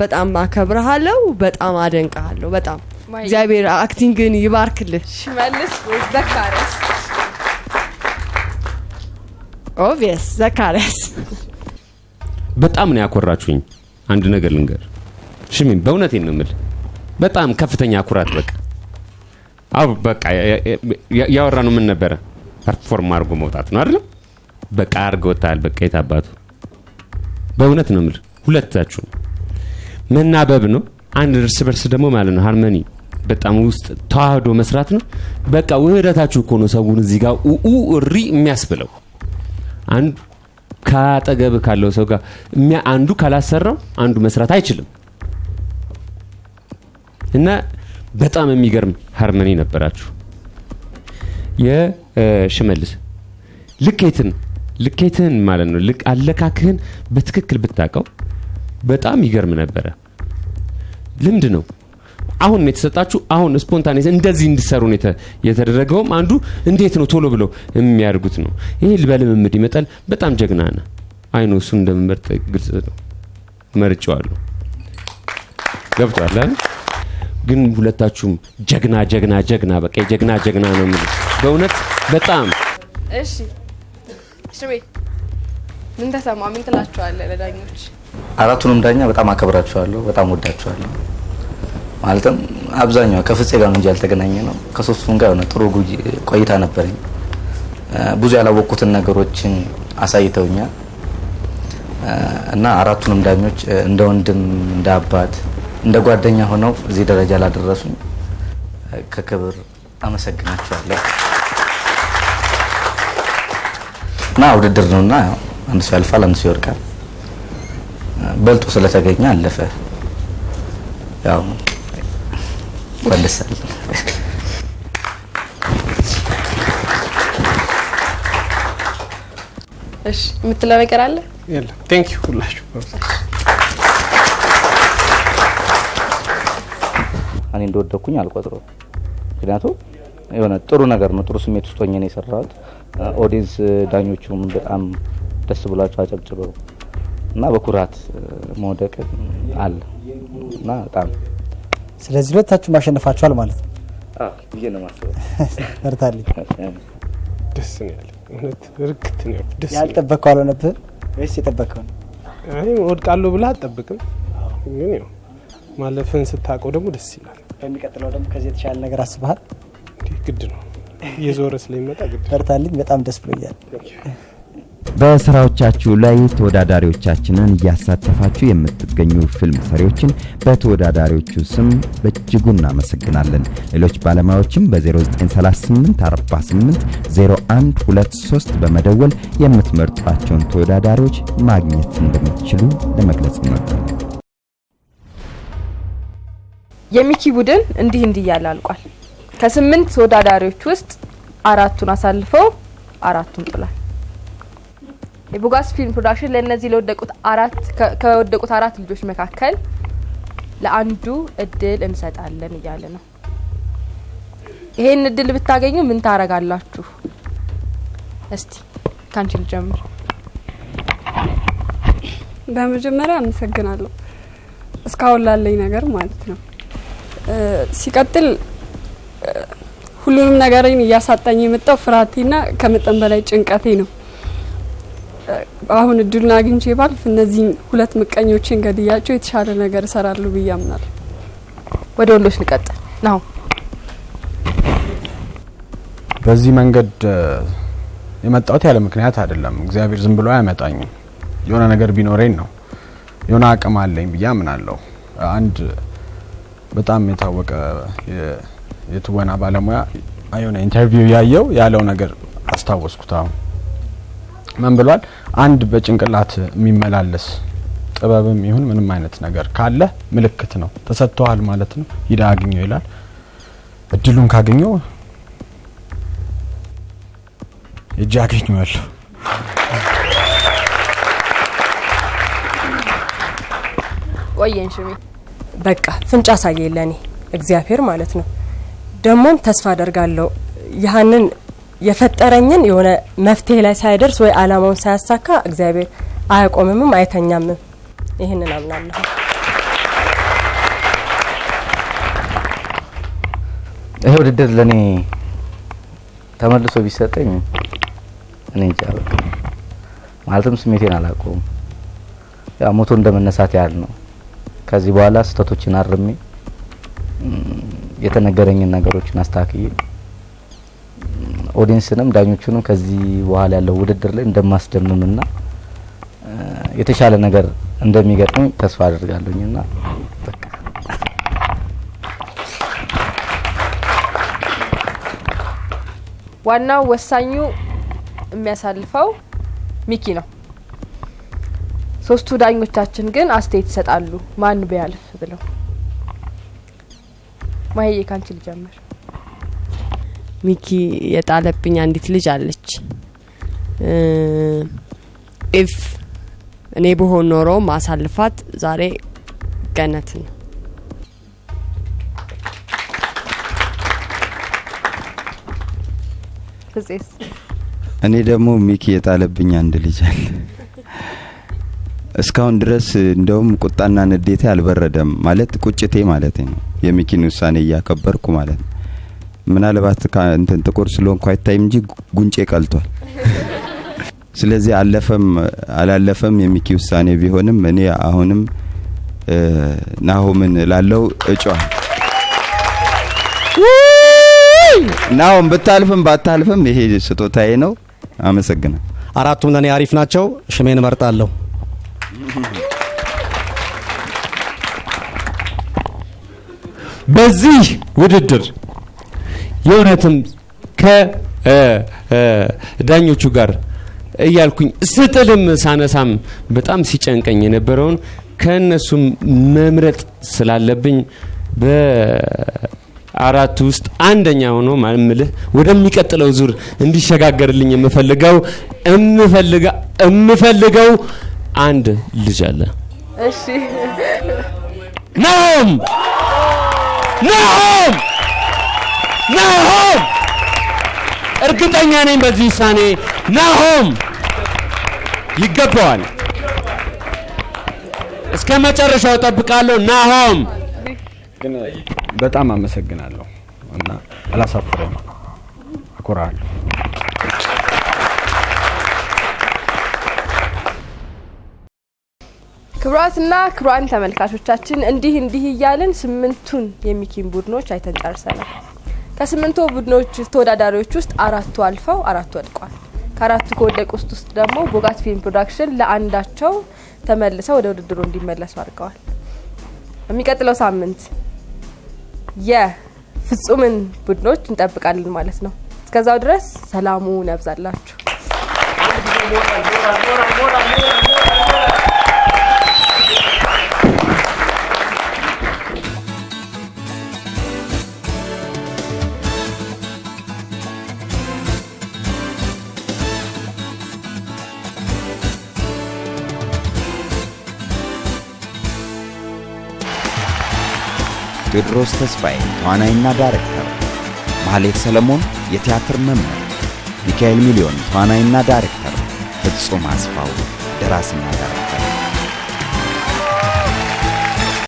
[SPEAKER 7] በጣም አከብርሃለሁ፣ በጣም አደንቅሃለሁ። በጣም እግዚአብሔር አክቲንግን ይባርክልህ።
[SPEAKER 2] ሽመልስ ዘካሪያስ
[SPEAKER 7] ኦብቪየስ ዘካሪያስ
[SPEAKER 5] በጣም ነው ያኮራችሁኝ። አንድ ነገር ልንገር ሽሚም፣ በእውነቴን ነው የምልህ፣ በጣም ከፍተኛ ኩራት። በቃ ያወራነው ምን ነበረ? ፐርፎርም አድርጎ መውጣት ነው አይደል? በቃ አድርገውታል። በቃ የታባቱ በእውነት ነው የምልህ፣ ሁለታችሁ መናበብ ነው። አንድ እርስ በርስ ደግሞ ማለት ነው ሃርመኒ በጣም ውስጥ ተዋህዶ መስራት ነው። በቃ ውህደታችሁ እኮ ነው ሰውን እዚህ ጋር እሪ የሚያስብለው። አንዱ ካጠገብ ካለው ሰው ጋር አንዱ ካላሰራው አንዱ መስራት አይችልም። እና በጣም የሚገርም ሃርመኒ ነበራችሁ። የሽመልስ ልኬትን ማለት ነው አለካክህን በትክክል ብታቀው በጣም ይገርም ነበረ። ልምድ ነው አሁን የተሰጣችሁ። አሁን ስፖንታኔስ እንደዚህ እንዲሰሩ ነው የተደረገውም አንዱ እንዴት ነው ቶሎ ብለው የሚያርጉት ነው። ይሄ በልምምድ ይመጣል። በጣም ጀግና ነህ። አይኑ እሱ እንደምመርጥ ግልጽ ነው። መርጫዋለሁ። ገብቷል አይደል? ግን ሁለታችሁም ጀግና በቃ ጀግና ነው ማለት በእውነት በጣም
[SPEAKER 2] እሺ። ሽሜ ምን ተሰማ? ምን ትላችኋለህ ለዳኞች?
[SPEAKER 14] አራቱንም ዳኛ በጣም አከብራቸዋለሁ፣ በጣም ወዳቸዋለሁ። ማለትም አብዛኛው ከፍፄ ጋር እንጂ ያልተገናኘ ነው። ከሶስቱም ጋር ነው ጥሩ ቆይታ ነበረኝ። ብዙ ያላወቁትን ነገሮችን አሳይተውኛል እና አራቱንም ዳኞች እንደ ወንድም እንደ አባት እንደ ጓደኛ ሆነው እዚህ ደረጃ ላደረሱኝ ከክብር አመሰግናቸዋለሁ። እና ውድድር ነውና አንድ ሰው ያልፋል፣ አንድ ሰው ይወድቃል። በልጦ ስለተገኘ አለፈ። ያው ወንደሰል
[SPEAKER 2] እሺ የምትለው ነገር አለ?
[SPEAKER 13] የለም። ቴንክ ዩ ሁላችሁ።
[SPEAKER 14] እኔ እንደወደኩኝ አልቆጥረው። ምክንያቱም የሆነ ጥሩ ነገር ነው፣ ጥሩ ስሜት ውስጥ ሆኜ ነው የሰራሁት። ኦዲየንስ ዳኞቹም በጣም ደስ ብሏቸው አጨብጭበው እና በኩራት መውደቅ አለ እና በጣም
[SPEAKER 8] ስለዚህ ሁለታችሁ ማሸነፋችኋል ማለት ነው።
[SPEAKER 14] ብዬ ነው የማስበው።
[SPEAKER 8] በርታልኝ።
[SPEAKER 13] ደስ ነው ያለኝ እውነት እርግጥ ነው ደስ
[SPEAKER 8] ያልጠበቀው አልሆነብህም ወይስ የጠበቀው ነው?
[SPEAKER 13] አይ ወድቃለሁ ብለህ አትጠብቅም፣ ግን ያው ማለፍን ስታውቀው ደግሞ ደስ ይላል።
[SPEAKER 8] በሚቀጥለው ደግሞ ከዚህ የተሻለ ነገር አስበሃል?
[SPEAKER 13] ግድ ነው እየዞረ ስለሚመጣ ግድ።
[SPEAKER 8] በርታልኝ። በጣም ደስ ብሎኛል።
[SPEAKER 1] በስራዎቻችሁ ላይ ተወዳዳሪዎቻችንን እያሳተፋችሁ የምትገኙ ፊልም ሰሪዎችን በተወዳዳሪዎቹ ስም በእጅጉ እናመሰግናለን። ሌሎች ባለሙያዎችም በ0938 48 0123 በመደወል የምትመርጧቸውን ተወዳዳሪዎች ማግኘት እንደምትችሉ ለመግለጽ እንወዳለን።
[SPEAKER 2] የሚኪ ቡድን እንዲህ እያለ አልቋል። ከ8 ተወዳዳሪዎች ውስጥ አራቱን አሳልፈው አራቱን ጥሏል። የቦጋስ ፊልም ፕሮዳክሽን ለነዚህ ከወደቁት አራት ልጆች መካከል ለአንዱ እድል እንሰጣለን እያለ ነው። ይሄን እድል ብታገኙ ምን ታረጋላችሁ? እስቲ ካንቺ ልጀምር።
[SPEAKER 4] በመጀመሪያ አመሰግናለሁ እስካሁን ላለኝ ነገር ማለት ነው። ሲቀጥል ሁሉንም ነገሬን እያሳጣኝ የመጣው ፍርሃቴና ከመጠን በላይ ጭንቀቴ ነው። አሁን እድሉን አግኝቼ ባልፍ እነዚህን ሁለት ምቀኞችን ገድያቸው የተሻለ ነገር እሰራለሁ ብዬ አምናለሁ።
[SPEAKER 2] ወደ ወንዶች ልቀጥል ነው።
[SPEAKER 10] በዚህ መንገድ የመጣሁት ያለ ምክንያት አይደለም። እግዚአብሔር ዝም ብሎ አያመጣኝም። የሆነ ነገር ቢኖረኝ ነው፣ የሆነ አቅም አለኝ ብዬ አምናለሁ። አንድ በጣም የታወቀ የትወና ባለሙያ የሆነ ኢንተርቪው ያለው ነገር አስታወስኩት። አሁን ምን ብሏል? አንድ በጭንቅላት የሚመላለስ ጥበብም ይሁን ምንም አይነት ነገር ካለ ምልክት ነው፣ ተሰጥቷል ማለት ነው። ሂዳ አግኘው ይላል። እድሉን ካገኘው እጅ አገኘዋለሁ።
[SPEAKER 2] ቆየን ሽሜ
[SPEAKER 12] በቃ ፍንጫ ሳየኝ ለኔ እግዚአብሔር ማለት ነው። ደሞም ተስፋ አደርጋለሁ ያንን የፈጠረኝን የሆነ መፍትሄ ላይ ሳይደርስ ወይ አላማውን ሳያሳካ እግዚአብሔር አያቆምምም አይተኛምም። ይሄንን አምናለሁ።
[SPEAKER 14] ይሄ ውድድር ለኔ ተመልሶ ቢሰጠኝ እኔ እንጃ በቃ ማለትም ስሜቴን አላውቀውም። ያ ሞቶ እንደመነሳት ያህል ነው። ከዚህ በኋላ ስህተቶችን አርሜ የተነገረኝን ነገሮችን አስተካክዬ ኦዲየንስንም ዳኞቹንም ከዚህ በኋላ ያለው ውድድር ላይ እንደማስደምምና የተሻለ ነገር እንደሚገጥመኝ ተስፋ አደርጋለሁኝና በቃ
[SPEAKER 2] ዋናው ወሳኙ የሚያሳልፈው ሚኪ ነው። ሶስቱ ዳኞቻችን ግን አስተያየት ይሰጣሉ ማን ቢያልፍ ብለው። ማይዬ ካንቺ ልጀምር።
[SPEAKER 7] ሚኪ የጣለብኝ አንዲት ልጅ አለች። ኢፍ እኔ በሆን ኖሮ ማሳልፋት ዛሬ ገነት ነው።
[SPEAKER 1] እኔ ደግሞ ሚኪ የጣለብኝ አንድ ልጅ አለ። እስካሁን ድረስ እንደውም ቁጣና ንዴቴ አልበረደም ማለት ቁጭቴ ማለት ነው። የሚኪን ውሳኔ እያከበርኩ ማለት ነው። ምናልባት እንትን ጥቁር ስለሆንኩ አይታይም እንጂ ጉንጬ ቀልቷል። ስለዚህ አለፈም አላለፈም የሚኪ ውሳኔ ቢሆንም እኔ አሁንም ናሆምን ላለው እጫው ናሆም ብታልፍም ባታልፍም ይሄ ስጦታዬ ነው። አመሰግናለሁ።
[SPEAKER 6] አራቱም ለኔ አሪፍ ናቸው። ሽሜን እመርጣለሁ።
[SPEAKER 5] በዚህ ውድድር የእውነትም ከዳኞቹ ጋር እያልኩኝ ስጥልም ሳነሳም በጣም ሲጨንቀኝ የነበረውን ከነሱም መምረጥ ስላለብኝ በአራቱ ውስጥ አንደኛ ሆኖ ማምልህ ወደሚቀጥለው ዙር እንዲሸጋገርልኝ የምፈልገው አንድ ልጅ አለ።
[SPEAKER 2] እሺ
[SPEAKER 5] ናሆም እርግጠኛ ነኝ በዚህ ውሳኔ ናሆም ይገባዋል። እስከ መጨረሻው ጠብቃለሁ። ናሆም
[SPEAKER 10] ግን በጣም አመሰግናለሁ እና አላሳፍረም፣ አኮራለሁ።
[SPEAKER 2] ክብራትና ክብራን ተመልካቾቻችን እንዲህ እያልን 8ቱን የሚኪን ቡድኖች አይተን ጨርሰናል። ከ8ቱ ቡድኖች ተወዳዳሪዎች ውስጥ 4ቱ አልፈው 4ቱ ወድቀዋል። ከ4ቱ ከወደቁት ውስጥ ደግሞ ቦጋት ፊልም ፕሮዳክሽን ለአንዳቸው ተመልሰው ወደ ውድድሩ እንዲመለሱ አድርገዋል። የሚቀጥለው ሳምንት የፍጹምን ቡድኖች እንጠብቃለን ማለት ነው። እስከዛው ድረስ ሰላሙን ያብዛላችሁ።
[SPEAKER 11] ቴዎድሮስ ተስፋዬ ተዋናይና ዳይሬክተር፣ ማህሌት ሰለሞን የቲያትር መምህር፣ ሚካኤል ሚሊዮን ተዋናይና ዳይሬክተር፣ ፍጹም አስፋው ደራሲና ዳይሬክተር